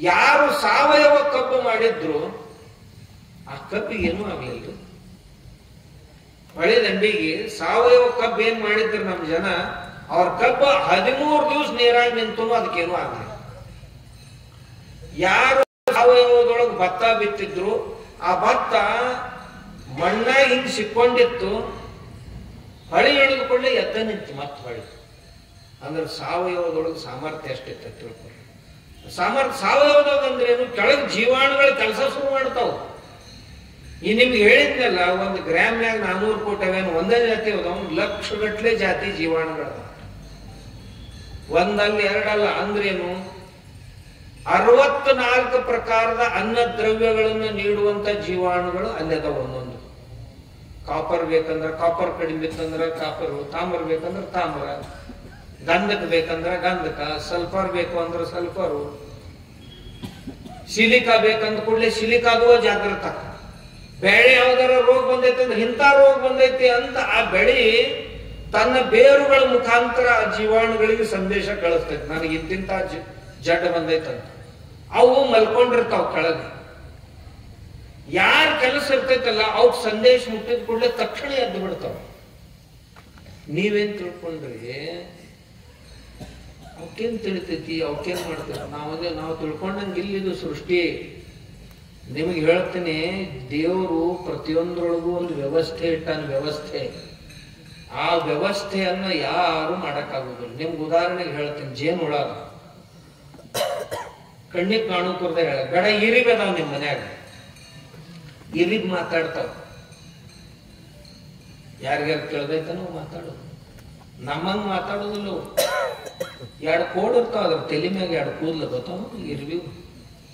ಯಾರು ಸಾವಯವ ಕಬ್ಬು ಮಾಡಿದ್ರು ಆ ಕಬ್ಬಿಗೆ ಏನೂ ಆಗ್ಲಿಲ್ಲ. ಹೊಳೆ ದಂಡಿಗೆ ಸಾವಯವ ಕಬ್ಬು ಏನ್ ಮಾಡಿದ್ರು ನಮ್ಮ ಜನ, ಅವ್ರ ಕಬ್ಬ 13 ದಿವಸ ನೀರಾಗಿ ನಿಂತು ಅದಕ್ಕೇನು ಆಗ್ಲಿಲ್ಲ. ಯಾರು ಸಾವಯವದೊಳಗೆ ಭತ್ತ ಬಿತ್ತಿದ್ರು ಆ ಭತ್ತ ಮಣ್ಣಾಗ ಹಿಂಗ್ ಸಿಕ್ಕೊಂಡಿತ್ತು, ಹೊಳಿ ಇಳಿದುಕೊಳ್ಳೆ ಎದ್ದ ನಿಂತು ಮತ್ತೆ ಹೊಳಿ. ಅಂದ್ರೆ ಸಾವಯವದೊಳಗೆ ಸಾಮರ್ಥ್ಯ ಎಷ್ಟಿತ್ತು ತಿಳ್ಕೊಳ್ಳಿ. ಸಾವಯವದಾಗ ಅಂದ್ರೆ ಏನು, ಕೆಳಗೆ ಜೀವಾಣುಗಳು ಕೆಲಸ ಶುರು ಮಾಡ್ತಾವ. ಈ ನಿಮ್ಗೆ ಹೇಳಿದ್ನಲ್ಲ, 1 ಗ್ರಾಮ್ನಾಗ 400 ಕೋಟಿ ಅವೇನು ಒಂದೇ ಜಾತಿ ಅದ, 1 ಲಕ್ಷಗಟ್ಲೆ ಜಾತಿ ಜೀವಾಣುಗಳ. ಒಂದಲ್ಲ ಎರಡಲ್ಲ. ಅಂದ್ರೇನು, 64 ಪ್ರಕಾರದ ಅನ್ನ ದ್ರವ್ಯಗಳನ್ನು ನೀಡುವಂತ ಜೀವಾಣುಗಳು ಅಲ್ಲದ. ಒಂದೊಂದು ಕಾಪರ್ ಬೇಕಂದ್ರೆ ಕಾಪರ್, ಕಡಿಮೆ ಇತ್ತಂದ್ರೆ ಕಾಪರು, ತಾಮ್ರ ಬೇಕಂದ್ರೆ ತಾಮ್ರ, ಗಂಧಕ ಬೇಕಂದ್ರೆ ಗಂಧಕ, ಸಲ್ಫರ್ ಬೇಕು ಅಂದ್ರೆ ಸಲ್ಫರು, ಸಿಲಿಕಾ ಬೇಕಂದ ಕೂಡಲೇ ಸಿಲಿಕಾದುವ ಜಾಗೃತ. ಬೆಳೆ ಯಾವ್ದಾರ ರೋಗ ಬಂದೈತೆ ಅಂದ್ರೆ ಇಂಥ ರೋಗ ಬಂದೈತಿ ಅಂತ ಆ ಬೆಳೆ ತನ್ನ ಬೇರುಗಳ ಮುಖಾಂತರ ಆ ಜೀವಾಣುಗಳಿಗೆ ಸಂದೇಶ ಕಳಿಸ್ತೈತಿ, ನನಗೆ ಇಂತಿಂತ ಜಡ್ ಬಂದೈತಂತ. ಅವು ಮಲ್ಕೊಂಡಿರ್ತಾವ ಕೆಳಗೆ. ಯಾರ ಕೆಲಸ ಇರ್ತೈತಲ್ಲ ಅವಕ್ ಸಂದೇಶ ಮುಟ್ಟಿದ ಕೂಡಲೇ ತಕ್ಷಣ ಎದ್ದು ಬಿಡ್ತಾವ. ನೀವೇನ್ ತಿಳ್ಕೊಂಡ್ರಿ, ಅವಕ್ಕೇನ್ ತಿಳಿತೈತಿ, ಅವಕ್ಕೇನ್ ಮಾಡ್ತೈತಿ? ನಾವು ತಿಳ್ಕೊಂಡಂಗೆ ಇಲ್ಲಿದು ಸೃಷ್ಟಿ. ನಿಮಗೆ ಹೇಳ್ತೀನಿ, ದೇವರು ಪ್ರತಿಯೊಂದ್ರೊಳಗೂ ಒಂದು ವ್ಯವಸ್ಥೆ ಇಟ್ಟಾನ, ವ್ಯವಸ್ಥೆ. ಆ ವ್ಯವಸ್ಥೆಯನ್ನ ಯಾರು ಮಾಡಕ್ಕಾಗುದಿಲ್ಲ. ನಿಮ್ಗೆ ಉದಾಹರಣೆಗೆ ಹೇಳ್ತೀನಿ, ಜೇನುಹುಳ ಕಣ್ಣಿಗೆ ಕಾಣು ಕುರ್ದ ಹೇಳ ಗಡ ಇರಿಬ್ ಅದಾವ ನಿಮ್ ಮನ್ಯಾಗ, ಇರಿಬ್ ಮಾತಾಡ್ತಾವ. ಯಾರಿಗಾರು ಕೇಳ್ದೈತನೋ ಮಾತಾಡೋದು, ನಮ್ಮಂಗ್ ಮಾತಾಡೋದಿಲ್ಲ. ಎರಡು ಕೋಡ್ ಇರ್ತಾವ, ಅದ್ರ ತಲೆ ಮ್ಯಾಗ ಎರಡು ಕೂದಲು ಗೊತ್ತಾವ. ಇರ್ವಿ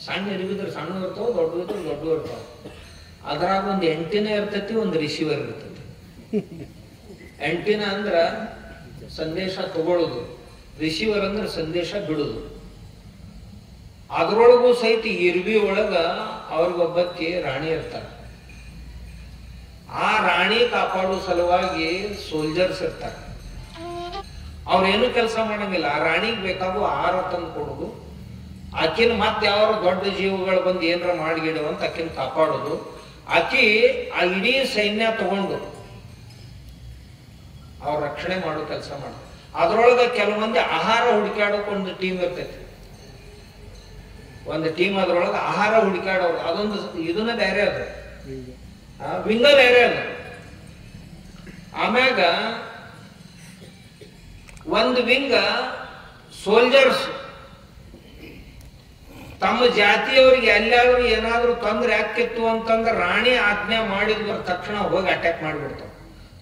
ಸಣ್ಣ ಇರ್ವಿದ್ರೆ ಸಣ್ಣ ಇರ್ತಾವ, ದೊಡ್ಡ ಇದ್ರೆ ದೊಡ್ಡ ಇರ್ತಾವ. ಅದ್ರಾಗ ಒಂದು ಎಂಟಿನ ಇರ್ತೈತಿ, ಒಂದು ರಿಸೀವರ್ ಇರ್ತೈತಿ. ಎಂಟಿನ ಅಂದ್ರ ಸಂದೇಶ ತಗೊಳ್ಳೋದು, ರಿಸೀವರ್ ಅಂದ್ರೆ ಸಂದೇಶ ಬಿಡುದು. ಅದ್ರೊಳಗೂ ಸಹಿತ ಇರ್ವಿ ಒಳಗ ಅವ್ರಿಗೊಬ್ಬಕ್ಕೆ ರಾಣಿ ಇರ್ತಾರ. ಆ ರಾಣಿ ಕಾಪಾಡುವ ಸಲುವಾಗಿ ಸೋಲ್ಜರ್ಸ್ ಇರ್ತಾರೆ. ಅವ್ರೇನು ಕೆಲಸ ಮಾಡಂಗಿಲ್ಲ. ಆ ರಾಣಿಗೆ ಬೇಕಾಗುವ ಆಹಾರ ತಂದು ಕೊಡುದು, ಆಕಿನ ಮತ್ತೆ ಯಾವ ದೊಡ್ಡ ಜೀವಗಳು ಬಂದು ಏನಾರ ಮಾಡಿಗಿಡುವ ಅಂತ ಆಕಿನ ಕಾಪಾಡುದು. ಆಕಿ ಆ ಇಡೀ ಸೈನ್ಯ ತಗೊಂಡು ಅವ್ರ ರಕ್ಷಣೆ ಮಾಡೋ ಕೆಲಸ ಮಾಡ್ತಾರೆ. ಅದ್ರೊಳಗ ಕೆಲವೊಂದು ಆಹಾರ ಹುಡುಕಾಡೋಕೆ ಒಂದು ಟೀಮ್ ಇರ್ತೈತಿ. ಒಂದು ಟೀಮ್ ಅದ್ರೊಳಗೆ ಆಹಾರ ಹುಡುಕಾಡೋರು, ಅದೊಂದು ಇದನ್ನ ಬೇರೆ ಅದು, ವಿಂಗ ಬೇರೆ ಅದು. ಆಮ್ಯಾಗ ಒಂದು ವಿಂಗ ಸೋಲ್ಜರ್ಸ್ ತಮ್ಮ ಜಾತಿಯವರಿಗೆ ಎಲ್ಲಾದ್ರೂ ಏನಾದ್ರೂ ತೊಂದರೆ ಆಕ್ಕಿತ್ತು ಅಂತಂದ್ರೆ ರಾಣಿ ಆಜ್ಞೆ ಮಾಡಿದ್ರ ತಕ್ಷಣ ಹೋಗಿ ಅಟ್ಯಾಕ್ ಮಾಡಿಬಿಡ್ತಾವ.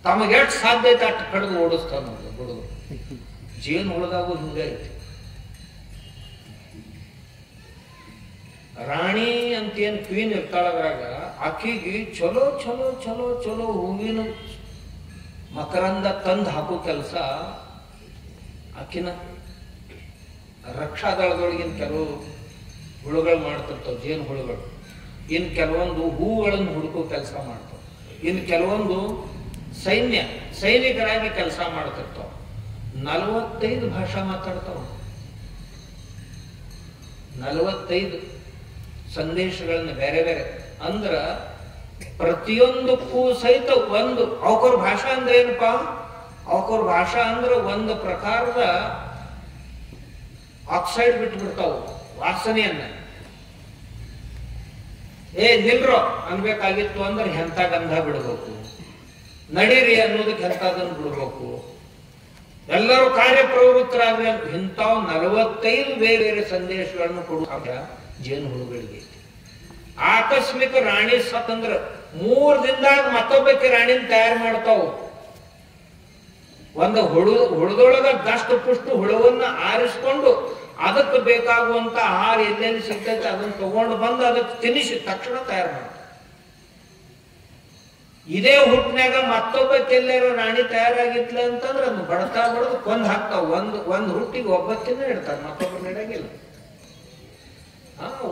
ತಮಗೆ ಎಷ್ಟು ಸಾಧ್ಯ ಐತೆ ಅಷ್ಟು ಕಡ್ದು ಓಡಿಸ್ತಾವ ಹುಡುಗರು. ಜೇನು ಹುಳದಾಗೂ ಹಿಂಗೈತಿ. ರಾಣಿ ಅಂತ ಏನ್ ಕ್ವೀನ್ ಇರ್ತಾಳದ್ರಾಗ, ಆಕಿಗೆ ಚಲೋ ಚಲೋ ಚಲೋ ಚಲೋ ಹೂವಿನ ಮಕರಂದ ತಂದು ಹಾಕೋ ಕೆಲಸ ಆಕಿನ. ರಕ್ಷಾದಳದೊಳಗಿನ ಕೆಲವು ಹುಳುಗಳು ಮಾಡ್ತಿರ್ತಾವ, ಜೇನು ಹುಳುಗಳು. ಇನ್ ಕೆಲವೊಂದು ಹೂಗಳನ್ನು ಹುಡುಕೋ ಕೆಲಸ ಮಾಡ್ತಾವ. ಇನ್ ಕೆಲವೊಂದು ಸೈನಿಕರಾಗಿ ಕೆಲಸ ಮಾಡ್ತಿರ್ತಾವ. 45 ಭಾಷಾ ಮಾತಾಡ್ತಾವ. 45 ಸಂದೇಶಗಳನ್ನ ಬೇರೆ ಬೇರೆ. ಅಂದ್ರ ಪ್ರತಿಯೊಂದಕ್ಕೂ ಸಹಿತ ಒಂದು ಅವಕರ ಭಾಷಾ ಅಂದ್ರೆ ಏನಪ್ಪಾ? ಅವಕರ ಭಾಷಾ ಅಂದ್ರೆ ಒಂದು ಪ್ರಕಾರದ ಆಕ್ಸೈಡ್ ಬಿಟ್ಬಿಡ್ತಾವ ವಾಸನೆಯನ್ನ. ನಿಲ್ರೋ ಅನ್ಬೇಕಾಗಿತ್ತು ಅಂದ್ರೆ ಎಂಥ ಗಂಧ ಬಿಡ್ಬೇಕು, ನಡೀರಿ ಅನ್ನೋದಕ್ಕೆ ಎಂಥದನ್ನು ಬಿಡ್ಬೇಕು, ಎಲ್ಲರೂ ಕಾರ್ಯಪ್ರವೃತ್ತರಾಗ್ರಿ ಅಂತ ಇಂಥವು 45 ಬೇರೆ ಬೇರೆ ಸಂದೇಶಗಳನ್ನು ಕೊಡುವ ಜೇನು ಹುಳುಗಳಿಗೆ. ಆಕಸ್ಮಿಕ ರಾಣಿ ಸತ್ತಂದ್ರ 3 ದಿನದಾಗ ಮತ್ತೊಬ್ಬಕ್ಕೆ ರಾಣಿನ ತಯಾರು ಮಾಡ್ತಾವು. ಒಂದು ಹುಳದೊಳಗ ದಷ್ಟು ಪುಷ್ಟು ಹುಳವನ್ನ ಆರಿಸ್ಕೊಂಡು ಅದಕ್ಕೆ ಬೇಕಾಗುವಂತ ಆಹಾರ ಎಲ್ಲೆಲ್ಲಿ ಸಿಗ್ತೈತೆ ಅದನ್ನ ತಗೊಂಡು ಬಂದು ಅದಕ್ಕೆ ತಿನ್ನಿಸಿ ತಕ್ಷಣ ತಯಾರು ಮಾಡ್ತಾರೆ. ಇದೇ ಹುಟ್ಟಿನಾಗ ಮತ್ತೊಬ್ಬಕ್ಕೆ ಎಲ್ಲಾರು ರಾಣಿ ತಯಾರಾಗಿತ್ಲ ಅಂತಂದ್ರೆ ಅದನ್ನ ಬಡತಾ ಬಡದು ಕೊಂದ್ ಹಾಕ್ತಾವ. ಒಂದು ಹುಟ್ಟಿಗೆ ಒಬ್ಬಕ್ಕಿನ್ನ ಇಡ್ತಾರೆ, ಮತ್ತೊಬ್ಬರು ನಡೆಯಂಗಿಲ್ಲ.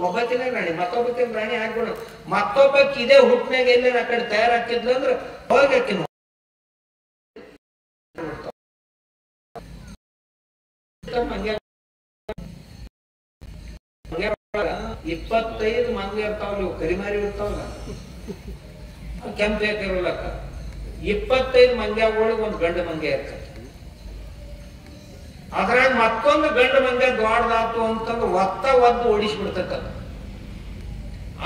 ಒಬ್ಬಕ್ಕಿನ ರಾಣಿ ಮತ್ತೊಬ್ಬಕ್ಕಿನ ರಾಣಿ ಹಾಕ್ಬಿಡ. ಮತ್ತೊಬ್ಬಕ್ಕೆ ಇದೇ ಹುಟ್ಟಿನಾಗ ಎಲ್ಲಾರ ಆ ಕಡೆ ತಯಾರಾಕಿದ್ಲ ಅಂದ್ರೆ ಹೋಗಿ ಹಾಕಿನ 25 ಮಂದಿ ಇರ್ತಾವಲ್ಲ, ಇವು ಕರಿಮಾರಿ ಇರ್ತಾವಲ್ಲ, ಕೆಂಪು ಯಾಕಿರೋಲಕ್ಕ 25 ಮಂಗ್ಯಾಗಳಿಗೆ ಒಂದು ಗಂಡು ಮಂಗ್ಯ ಇರ್ತದೆ. ಅದ್ರಾಗ ಮತ್ತೊಂದು ಗಂಡು ಮಂಗ್ಯ ದೊಡ್ಡದಾತು ಅಂತಂದ್ರೆ ಒದ್ದು ಓಡಿಸ್ಬಿಡ್ತೈತ.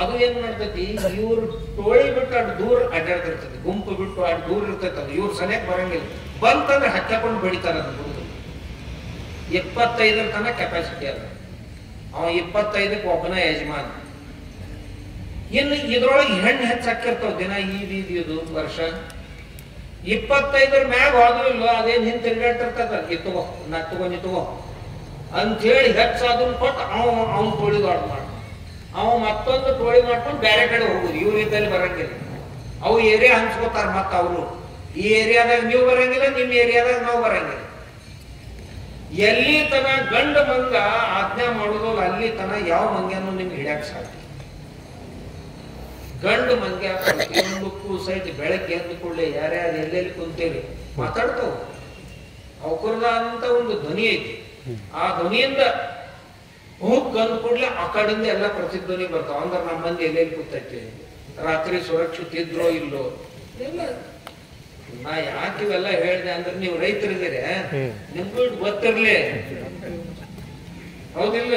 ಅದು ಏನ್ ಮಾಡ್ತೈತಿ, ಇವ್ರು ಟೋಳಿ ಬಿಟ್ಟು ಅಷ್ಟು ದೂರ ಅಡ್ಡಾಡ್ತಿರ್ತೈತಿ, ಗುಂಪು ಬಿಟ್ಟು ಅಷ್ಟು ದೂರ ಇರ್ತೈತಿ. ಅದು ಇವ್ರು ಸರಿಯಾಗಿ ಬರಂಗಿಲ್ಲ. ಬಂತಂದ್ರೆ ಹಕ್ಕೊಂಡು ಬೆಳಿತಾರ. ಅದು ಹುಡುಗರು 25 ತನಕ ಕೆಪಾಸಿಟಿ ಅದ. ಅವ 25ಕ್ಕೆ ಒಬ್ಬನ ಯಜಮಾನ. ಇನ್ನು ಇದ್ರೊಳಗೆ ಹೆಣ್ಣು ಹೆಚ್ಚಾಕಿರ್ತಾವ ದಿನ ಇದು ವರ್ಷ 25 ಮ್ಯಾಗ ಹೋದ್ರೂ ಇಲ್ವೋ ಅದೇನ್ ಹಿಂದ್ ತಿರ್ಗಾಟಿರ್ತದ. ಇತ್ತಗೋ ನಾ ತಗೋ ಅಂತ ಹೇಳಿ ಹೆಚ್ಚಾದನ್ ಕೊಟ್ಟು ಅವ್ನ ಟೋಳಿ ದೊಡ್ಡ ಮಾಡ, ಅವ ಮತ್ತೊಂದು ಟೋಳಿ ಮಾಡ್ಕೊಂಡು ಬೇರೆ ಕಡೆ ಹೋಗುದು. ಇವ್ರ ಇದ್ದಲ್ಲಿ ಬರಂಗಿಲ್ಲ. ಅವು ಏರಿಯಾ ಹಂಚ್ಕೋತಾರ. ಮತ್ತ ಅವರು ಈ ಏರಿಯಾದಾಗ ನೀವು ಬರಂಗಿಲ್ಲ, ನಿಮ್ ಏರಿಯಾದಾಗ ನಾವು ಬರಂಗಿಲ್ಲ. ಎಲ್ಲಿ ತನ ಗಂಡ ಮಂಗ ಆಜ್ಞಾ ಮಾಡುದಲ್ಲ ಅಲ್ಲಿ ತನ ಯಾವ ಮಂಗ್ಯನೂ ನಿಮ್ಗೆ ಹಿಡ್ಯಾಕ್ ಸಾಧ್ಯ. ಗಂಡು ಮಂಗ್ಯ ಪ್ರತಿಯೊಂದಕ್ಕೂ ಸಹಿತ ಬೆಳಗ್ಗೆ ಎದ್ದು ಕೂಡಲೇ ಯಾರ್ಯಾರು ಎಲ್ಲೆಲ್ಲಿ ಕುಂತೇವಿ ಮಾತಾಡ್ತಾವ. ಅವಕುರ್ದಂತ ಒಂದು ಧ್ವನಿ ಐತಿ. ಆ ಧ್ವನಿಯಿಂದ ಹುಕ್ ಅಂದ ಕೂಡ್ಲೆ ಆ ಕಡೆಯಿಂದ ಎಲ್ಲ ಪ್ರತಿಧ್ವನಿ ಬರ್ತಾವ. ಅಂದ್ರೆ ನಮ್ಮ ಮಂದಿ ಎಲ್ಲೆಲ್ಲಿ ಕೂತೈತಿ, ರಾತ್ರಿ ಸುರಕ್ಷಿತ ಇದ್ರೋ ಇಲ್ಲೋ ಎಲ್ಲ. ನಾ ಯಾಕೆ ಇವೆಲ್ಲ ಹೇಳಿದೆ ಅಂದ್ರೆ ನೀವು ರೈತರಿದ್ದೀರಿ, ನಿಮ್ಗೂ ಗೊತ್ತಿರ್ಲಿ. ಹೌದಿಲ್ಲ?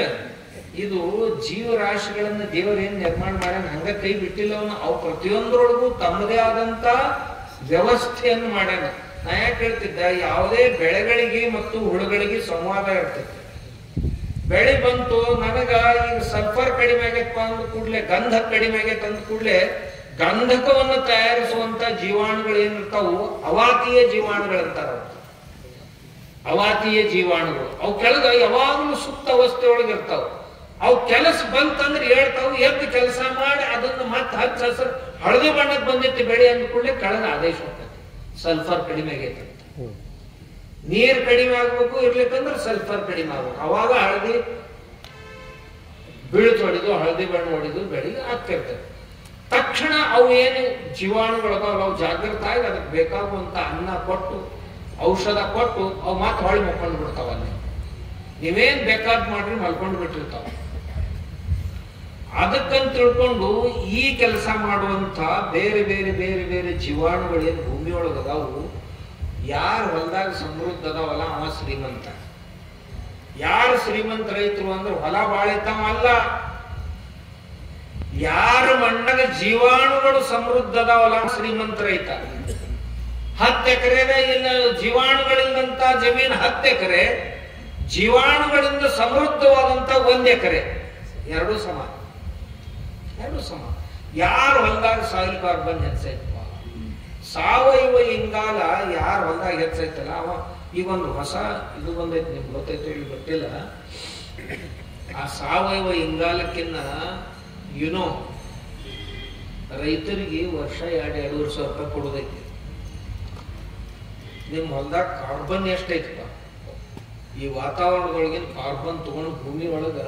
ಇದು ಜೀವರಾಶಿಗಳನ್ನ ದೇವರೇನ್ ನಿರ್ಮಾಣ ಮಾಡ್ಯಾನ, ಹಂಗ ಕೈ ಬಿಟ್ಟಿಲ್ಲ ಅವನು. ಅವು ಪ್ರತಿಯೊಂದರೊಳಗೂ ತಮ್ಮದೇ ಆದಂತ ವ್ಯವಸ್ಥೆಯನ್ನು ಮಾಡ್ಯಾನ. ನಾ ಯಾಕೆ ಹೇಳ್ತಿದ್ದ, ಯಾವುದೇ ಬೆಳೆಗಳಿಗೆ ಮತ್ತು ಹುಳುಗಳಿಗೆ ಸಂವಾದ ಇರ್ತೈತೆ. ಬೆಳೆ ಬಂತು, ನನಗ ಈಗ ಸಲ್ಫರ್ ಕಡಿಮೆ ಆಗೈತಪ್ಪ ಅಂದ ಕೂಡ್ಲೆ, ಗಂಧ ಕಡಿಮೆ ಆಗೈತೆ ಅಂದ ಕೂಡ್ಲೆ, ಗಂಧಕವನ್ನು ತಯಾರಿಸುವಂತ ಜೀವಾಣುಗಳು ಏನಿರ್ತಾವು ಅವಾತೀಯ ಜೀವಾಣುಗಳಂತಾರ. ಅವಾತೀಯ ಜೀವಾಣುಗಳು ಅವು ಕೆಳಗ ಯಾವಾಗಲೂ ಸುಪ್ತ ಅವಸ್ಥೆ ಒಳಗೆ ಇರ್ತಾವ. ಅವು ಕೆಲಸ ಬಂತಂದ್ರೆ ಹೇಳ್ತಾವು, ಎದ್ದು ಕೆಲಸ ಮಾಡಿ ಅದನ್ನ ಮತ್ತೆ ಹಚ್ಚ ಹಸರು ಹಳದಿ ಬಣ್ಣಕ್ಕೆ ಬಂದಿತ್ತು ಬೆಳೆ ಅಂದ ಕೂಡಲೇ ಕೆಳಗ ಆದೇಶ ಹೋಗ್ತದೆ, ಸಲ್ಫರ್ ಕಡಿಮೆ ಆಗೈತೆ ಅಂತ. ನೀರ್ ಕಡಿಮೆ ಆಗ್ಬೇಕು ಇರ್ಲಿಕ್ಕಂದ್ರೆ ಸಲ್ಫರ್ ಕಡಿಮೆ ಆಗ್ಬೇಕು. ಅವಾಗ ಹಳದಿ ಬೀಳ್ತು ಹೊಡಿದು, ಹಳದಿ ಬಣ್ಣ ಹೊಡಿದು ಬೆಳೆಗೆ ಆಗ್ತಿರ್ತದೆ. ತಕ್ಷಣ ಅವು ಏನು ಜೀವಾಣುಗಳದಾವಲ್ಲ, ಅವು ಜಾಗೃತ ಆಗಿ ಅದಕ್ಕೆ ಬೇಕಾಗುವಂತ ಅನ್ನ ಕೊಟ್ಟು ಔಷಧ ಕೊಟ್ಟು ಅವು ಮತ್ತೆ ಹೊಳಿ ಮಲ್ಕೊಂಡು ಬಿಡ್ತಾವ. ಅಲ್ಲಿ ನೀವೇನ್ ಬೇಕಾದ್ ಮಾಡ್ರಿ ಮಲ್ಕೊಂಡು ಬಿಟ್ಟಿರ್ತಾವ. ಅದಕ್ಕಂತ ತಿಳ್ಕೊಂಡು ಈ ಕೆಲಸ ಮಾಡುವಂತ ಬೇರೆ ಬೇರೆ ಬೇರೆ ಬೇರೆ ಜೀವಾಣುಗಳೇನು ಭೂಮಿಯೊಳಗದಾವು, ಯಾರು ಹೊಲದಾಗ ಸಮೃದ್ಧ ಅದಾವಲ್ಲ ಅವ ಶ್ರೀಮಂತ. ಯಾರು ಶ್ರೀಮಂತ ರೈತರು ಅಂದ್ರೆ ಹೊಲ ಬಾಳಿತಾವ ಅಲ್ಲ, ಯಾರ ಮಣ್ಣಾಗ ಜೀವಾಣುಗಳು ಸಮೃದ್ಧ ಅದಾವಲ್ಲ ಶ್ರೀಮಂತ ರೈತ. 10 ಎಕರೆ ಇಲ್ಲ ಜೀವಾಣುಗಳಿಂದಂತ ಜಮೀನು 10 ಎಕರೆ, ಜೀವಾಣುಗಳಿಂದ ಸಮೃದ್ಧವಾದಂತ 1 ಎಕರೆ, ಎರಡೂ ಸಮ. ಯಾರು ಹೊಲದಾಗ ಸಾಯಿಲ್ ಕಾರ್ಬನ್ ಹೆಚ್ಚೈತಪ್ಪ, ಸಾವಯವ ಇಂಗಾಲ ಯಾರು ಹೊಲದಾಗ ಹೆಚ್ಚೈತಲ್ಲ ಅವ. ಈಗ ಒಂದು ಹೊಸ ಇದು ಬಂದೈತಿ, ನಿಮ್ಗೆ ಗೊತ್ತೈತೆ ಇಲ್ಲಿ ಗೊತ್ತಿಲ್ಲ. ಆ ಸಾವಯವ ಇಂಗಾಲಕ್ಕಿನ್ನ ರೈತರಿಗೆ ವರ್ಷ 2-2.5 ಸಾವಿರ ರೂಪಾಯಿ ಕೊಡೋದೈತಿ. ನಿಮ್ ಹೊಲದಾಗ ಕಾರ್ಬನ್ ಎಷ್ಟೈತಪ್ಪ, ಈ ವಾತಾವರಣದೊಳಗಿನ ಕಾರ್ಬನ್ ತಗೊಂಡು ಭೂಮಿ ಒಳಗ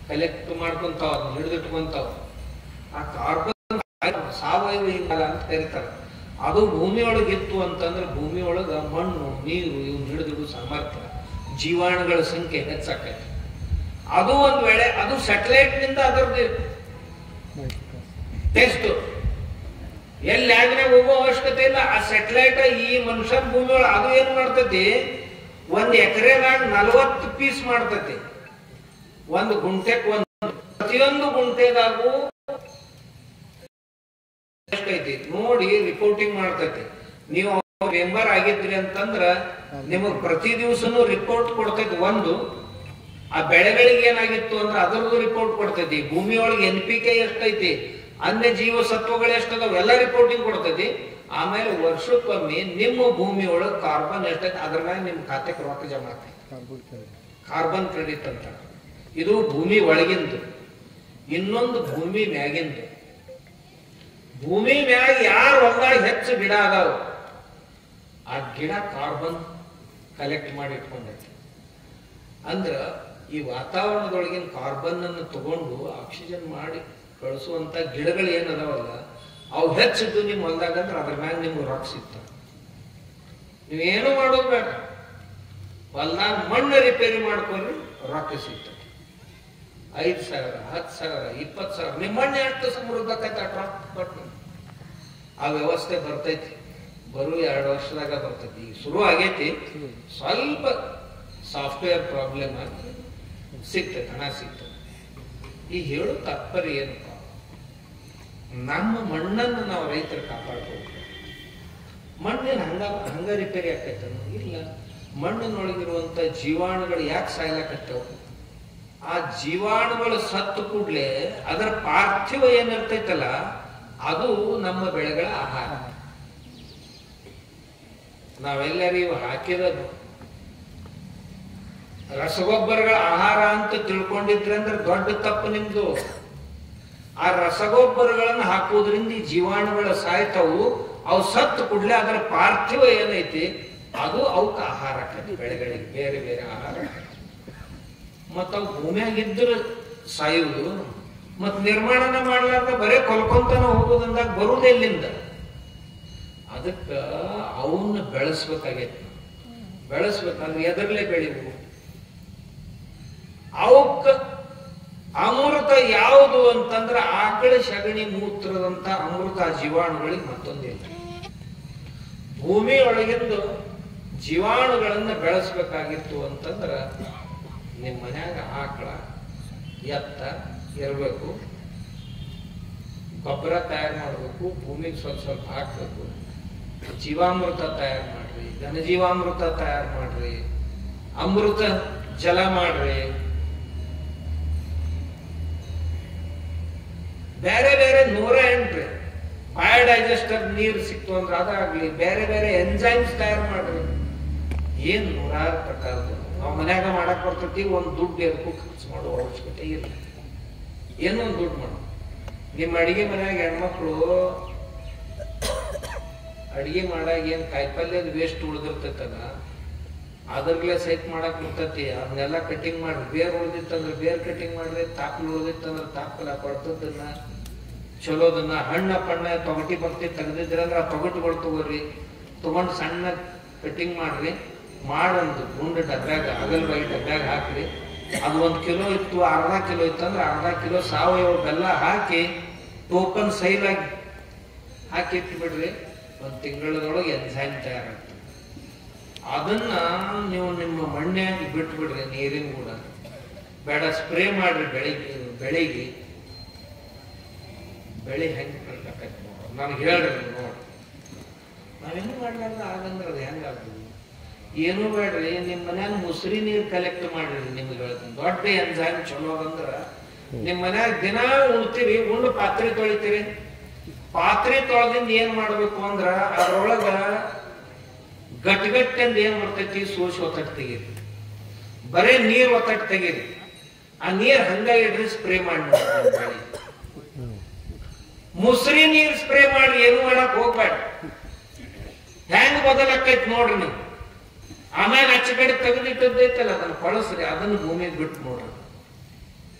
ಕಲೆಕ್ಟ್ ಮಾಡ್ಕೊಂತಾವ, ಅದನ್ನ ಹಿಡಿದಿಟ್ಕೊಂತಾವ. ಆ ಕಾರ್ಬನ್ ಸಾವಯವ ಇಂಗಾಲ ಅಂತ ಕರೀತಾರೆ. ಅದು ಭೂಮಿ ಒಳಗಿತ್ತು ಅಂತಂದ್ರೆ ಭೂಮಿ ಒಳಗ ಮಣ್ಣು ನೀರು ಇವ್ನ ಹಿಡಿದಿಡು ಸಾಮರ್ಥ್ಯ, ಜೀವಾಣುಗಳ ಸಂಖ್ಯೆ ಹೆಚ್ಚಾಕೈತಿ. ಅದು ಒಂದ್ ವೇಳೆ ಅದು ಸ್ಯಾಟಲೈಟ್ ನಿಂದ ಅದರದ್ದು ಟೆಸ್ಟ್ ಎಲ್ಲಿ ಲ್ಯಾಬ್ನಾಗ ಹೋಗೋ ಅವಶ್ಯಕತೆ ಇಲ್ಲ. ಆ ಸ್ಯಾಟಲೈಟ್ ಈ ಮನುಷ್ಯನ ಭೂಮಿ ಒಳಗೆ ಅದು ಏನ್ ಮಾಡ್ತೈತಿ, 1 ಎಕರೆದಾಗ 40 ಪೀಸ್ ಮಾಡ್ತೈತಿ. 1 ಗುಂಟೆಕ್ ಪ್ರತಿಯೊಂದು ಗುಂಟೆದಾಗೂ ಎಷ್ಟೈತಿ ನೋಡಿ ರಿಪೋರ್ಟಿಂಗ್ ಮಾಡ್ತೈತಿ. ನೀವು ಮೆಂಬರ್ ಆಗಿದ್ರಿ ಅಂತಂದ್ರ ನಿಮಗ್ ಪ್ರತಿ ದಿವಸನೂ ರಿಪೋರ್ಟ್ ಕೊಡ್ತೈತಿ. ಒಂದು ಆ ಬೆಳೆಗಳಿಗೆ ಏನಾಗಿತ್ತು ಅಂದ್ರೆ ಅದರದ್ದು ರಿಪೋರ್ಟ್ ಕೊಡ್ತೈತಿ. ಭೂಮಿಯೊಳಗೆ NPK ಎಷ್ಟೈತಿ, ಅನ್ಯ ಜೀವ ಸತ್ವಗಳು ಎಷ್ಟದಾವ ಎಲ್ಲ ರಿಪೋರ್ಟಿಂಗ್ ಕೊಡ್ತೈತಿ. ಆಮೇಲೆ ವರ್ಷಕ್ಕೊಮ್ಮೆ ನಿಮ್ಮ ಭೂಮಿಯೊಳಗೆ ಕಾರ್ಬನ್ ಎಷ್ಟೈತಿ ಅದ್ರ ಮ್ಯಾಗ ನಿಮ್ ಖಾತೆಗೆ ರೊಕ್ಕ ಜಮಾ ಆಗ್ತೈತಿ. ಕಾರ್ಬನ್ ಕ್ರೆಡಿಟ್ ಅಂತ. ಇದು ಭೂಮಿ ಒಳಗಿಂದು. ಇನ್ನೊಂದು ಭೂಮಿ ಮ್ಯಾಗಿಂದು. ಭೂಮಿ ಮ್ಯಾಗ ಯಾರು ಹೊಲದಾಗ ಹೆಚ್ಚು ಗಿಡ ಅದಾವ ಆ ಗಿಡ ಕಾರ್ಬನ್ ಕಲೆಕ್ಟ್ ಮಾಡಿ ಇಟ್ಕೊಂಡೈತಿ. ಅಂದ್ರ ಈ ವಾತಾವರಣದೊಳಗಿನ ಕಾರ್ಬನ್ ಅನ್ನು ತಗೊಂಡು ಆಕ್ಸಿಜನ್ ಮಾಡಿ ಕಳಿಸುವಂತ ಗಿಡಗಳು ಏನದಾವಲ್ಲ ಅವು ಹೆಚ್ಚಿದ್ದು ನಿಮ್ ಹೊಲದಾಗ ಅಂದ್ರೆ ಅದ್ರ ಮ್ಯಾಗ ನಿಮ್ಗೆ ರೊಕ್ಕ ಸಿಗ್ತಾವ. ನೀವೇನು ಮಾಡೋದು ಬೇಡ, ಹೊಲದಾಗ ಮಣ್ಣು ರಿಪೇರಿ ಮಾಡ್ಕೊಂಡ್ರಿ ರೊಕ್ಕ ಸಿಗ್ತದೆ. 5,000, 10,000, 20,000 ನಿಮ್ಮ ಮಣ್ಣು ಎಷ್ಟು ಸಮೃದ್ಧಕೈತೆ ಕೊಟ್ಟು ಆ ವ್ಯವಸ್ಥೆ ಬರ್ತೈತಿ. ಬರೋ 2 ವರ್ಷದಾಗ ಬರ್ತೈತಿ. ಈಗ ಶುರು ಆಗೈತಿ, ಸ್ವಲ್ಪ ಸಾಫ್ಟ್ವೇರ್ ಪ್ರಾಬ್ಲಮ್ ಆಗಿ ಸಿಗ್ತೈತೆ, ಹಣ ಸಿಗ್ತದೆ. ಈಗ ಹೇಳೋ ತಾತ್ಪರ್ಯ ಏನಪ್ಪ, ನಮ್ಮ ಮಣ್ಣನ್ನು ನಾವು ರೈತರು ಕಾಪಾಡ್ಬೋದು. ಮಣ್ಣಿನ ಹಂಗ ರಿಪೇರಿ ಆಕೈತೆ ಇಲ್ಲ. ಮಣ್ಣಿನೊಳಗಿರುವಂತ ಜೀವಾಣುಗಳು ಯಾಕೆ ಸಾಯ್ಲಾಕತ್ತವು, ಆ ಜೀವಾಣುಗಳು ಸತ್ತು ಕೂಡ್ಲೆ ಅದರ ಪಾರ್ಥಿವ ಏನಿರ್ತೈತಲ್ಲ ಅದು ನಮ್ಮ ಬೆಳೆಗಳ ಆಹಾರ. ನಾವೆಲ್ಲರಿಗೂ ಹಾಕಿದ ರಸಗೊಬ್ಬರಗಳ ಆಹಾರ ಅಂತ ತಿಳ್ಕೊಂಡಿದ್ರೆ ಅಂದ್ರೆ ದೊಡ್ಡ ತಪ್ಪು ನಿಮ್ದು. ಆ ರಸಗೊಬ್ಬರಗಳನ್ನು ಹಾಕುವುದರಿಂದ ಈ ಜೀವಾಣುಗಳ ಸಾಯ್ತಾವು. ಅವು ಸತ್ತು ಕೂಡ್ಲೆ ಅದರ ಪಾರ್ಥಿವ ಏನೈತಿ ಅದು ಅವಕ್ಕ ಆಹಾರ ಆಕೈತಿ, ಬೆಳೆಗಳಿಗೆ ಬೇರೆ ಬೇರೆ ಆಹಾರ. ಮತ್ತ ಅವು ಭೂಮಿಯಾಗಿದ್ರೆ ಸಾಯುವುದು, ಮತ್ ನಿರ್ಮಾಣನ ಮಾಡ್ಲಾರ್ದ ಬರೇ ಕೊಲ್ಕೊಂತಾನ ಹೋಗೋದಂದಾಗ ಬರುವುದೇ ಇಲ್ಲಿಂದ. ಅದಕ್ಕ ಅವನ್ನ ಬೆಳೆಸ್ಬೇಕಾಗೈತಿ. ಬೆಳೆಸ್ಬೇಕಂದ್ರೆ ಎದರ್ಲೆ ಬೆಳಿವು. ಅವಕ್ಕ ಅಮೃತ ಯಾವುದು ಅಂತಂದ್ರೆ ಆಕಳ ಸಗಣಿ ಮೂತ್ರದಂತ ಅಮೃತ ಜೀವಾಣುಗಳಿಗೆ ಮತ್ತೊಂದಿಲ್ಲ. ಭೂಮಿ ಒಳಗಿಂದು ಜೀವಾಣುಗಳನ್ನ ಬೆಳೆಸ್ಬೇಕಾಗಿತ್ತು ಅಂತಂದ್ರ ನಿಮ್ಮ ಮನ್ಯಾಗ ಆಕಳ ಎತ್ತ ಇರಬೇಕು, ಗೊಬ್ಬರ ತಯಾರು ಮಾಡಬೇಕು, ಭೂಮಿಗೆ ಸ್ವಲ್ಪ ಸ್ವಲ್ಪ ಹಾಕಬೇಕು, ಜೀವಾಮೃತ ತಯಾರು ಮಾಡ್ರಿ, ಘನಜೀವಾಮೃತ ತಯಾರು ಮಾಡ್ರಿ, ಅಮೃತ ಜಲ ಮಾಡ್ರಿ, ಬೇರೆ ಬೇರೆ 108 ಬಯೋಡೈಜೆಸ್ಟರ್ ನೀರು ಸಿಕ್ತು ಅಂದ್ರೆ ಅದಾಗ್ಲಿ, ಬೇರೆ ಬೇರೆ ಎಂಜೈಮ್ಸ್ ತಯಾರು ಮಾಡ್ರಿ. ಏನ್ 106 ಪ್ರಕಾರದ ನಾವು ಮನ್ಯಾಗ ಮಾಡಕ್ ಬರ್ತೈತಿ. ಒಂದು ದುಡ್ಡು ಎದಕ್ಕೂ ಖರ್ಚು ಮಾಡುವ ಅವಶ್ಯಕತೆ ಇಲ್ಲ. ಏನೋ ಒಂದು ದುಡ್ಡು ಮಾಡು. ನಿಮ್ಮ ಅಡಿಗೆ ಮನ್ಯಾಗ ಹೆಣ್ಮಕ್ಳು ಅಡಿಗೆ ಮಾಡಾಗ ಏನ್ ಕಾಯಿಪಲ್ಯದ ವೇಸ್ಟ್ ಉಳ್ದಿರ್ತೈತಲ್ಲ, ಅದ್ರಲ್ಲೇ ಸಹಿತ ಮಾಡಕ್ ಬರ್ತೈತಿ. ಅದನ್ನೆಲ್ಲ ಕಟಿಂಗ್ ಮಾಡ್ರಿ. ಬೇರ್ ಉಳ್ದಿತ್ತಂದ್ರೆ ಬೇರ್ ಕಟಿಂಗ್ ಮಾಡ್ರಿ, ತಾಪ್ಲು ಉಳ್ದಿತ್ತಂದ್ರೆ ತಾಪ್ಲ ಕೊಡ್ತದನ್ನ ಚಲೋದನ್ನ, ಹಣ್ಣ ಪಣ್ಣ ತೊಗಟಿ ಬರ್ತಿ ತೆಗ್ದಿದ್ರಂದ್ರ ಆ ತೊಗಟಿಗಳು ತಗೋರಿ, ತಗೊಂಡು ಸಣ್ಣ ಕಟಿಂಗ್ ಮಾಡ್ರಿ, ಮಾಡೊಂದು ಗುಂಡು ಡಬ್ಬ್ಯಾಗ ಅಗಲ್ಬಾಯಿ ಡಬ್ಬ್ಯಾಗ ಹಾಕ್ರಿ. ಅದು 1 ಕಿಲೋ ಇತ್ತು, ಅರ್ಧ ಕಿಲೋ ಇತ್ತಂದ್ರೆ ಅರ್ಧ ಕಿಲೋ ಸಾವಯವ ಬೆಲ್ಲ ಹಾಕಿ ಟೋಕನ್ ಸೈಲಾಗಿ ಹಾಕಿ ಇಟ್ಬಿಡ್ರಿ. 1 ತಿಂಗಳದೊಳಗೆ ಎನ್ಸೈಮ್ ತಯಾರಾಗ್ತದೆ. ಅದನ್ನ ನೀವು ನಿಮ್ಮ ಮಣ್ಣಾಗಿ ಬಿಟ್ಬಿಡ್ರಿ, ನೀರಿನ ಕೂಡ ಬೇಡ. ಸ್ಪ್ರೇ ಮಾಡ್ರಿ ಬೆಳಿಗ್ಗೆ ಬೆಳೆ ಹೆಂಗೆ ಬರ್ಬೇಕೈತಿ ನೋಡ್ರಿ. ನನಗೆ ಹೇಳ್ರಿ ನೋಡಿ. ನಾವೇನು ಮಾಡ್ಲಾರ್ದ ಆಗಂದ್ರೆ ಅದು ಹೆಂಗಾಗ್ತದೆ? ಏನೂ ಬೇಡ್ರಿ, ನಿಮ್ಮ ಮನ್ಯಾಗ ಮುಸ್ರಿ ನೀರು ಕಲೆಕ್ಟ್ ಮಾಡ್ರಿ. ನಿಮ್ಗೆ ಹೇಳ್ತೀನಿ, ದೊಡ್ಡ ಎನ್ಸೈಮ್ ಚಲೋ ಅಂದ್ರ ನಿಮ್ಮ ಮನ್ಯಾಗ ದಿನ ಉಣ್ತೀರಿ, ಉಂಡು ಪಾತ್ರೆ ತೊಳಿತೀರಿ. ಪಾತ್ರೆ ತೊಳೆದಿಂದ ಏನ್ ಮಾಡ್ಬೇಕು ಅಂದ್ರ ಅದ್ರೊಳಗ ಗಟ್ಟಿಗಟ್ಟಂದ ಏನ್ ಬರ್ತೈತಿ, ಸೋಸಿ ಒತ್ತಟ್ಟು ತೆಗೀರಿ. ಬರೇ ನೀರ್ ಒತ್ತಟ್ಟು ತೆಗೀರಿ. ಆ ನೀರ್ ಹಂಗ ಇಡ್ರಿ, ಸ್ಪ್ರೇ ಮಾಡಿ ನೋಡಿ. ಮುಸ್ರಿ ನೀರ್ ಸ್ಪ್ರೇ ಮಾಡಿ ಏನು ಮಾಡಕ್ ಹೋಗ್ಬೇಡ. ಹೆಂಗ್ ಬದಲಾಕೈತಿ ನೋಡ್ರಿ ನೀವು. ಆಮೇಲೆ ಅಚ್ಚಗಡೆ ತೆಗೆದಿಟ್ಟದ್ದೈತಲ್ಲ ಅದನ್ನ ಕೊಳಸ್ರಿ, ಅದನ್ನ ಭೂಮಿಗೆ ಬಿಟ್ಟು ನೋಡ್ರಿ.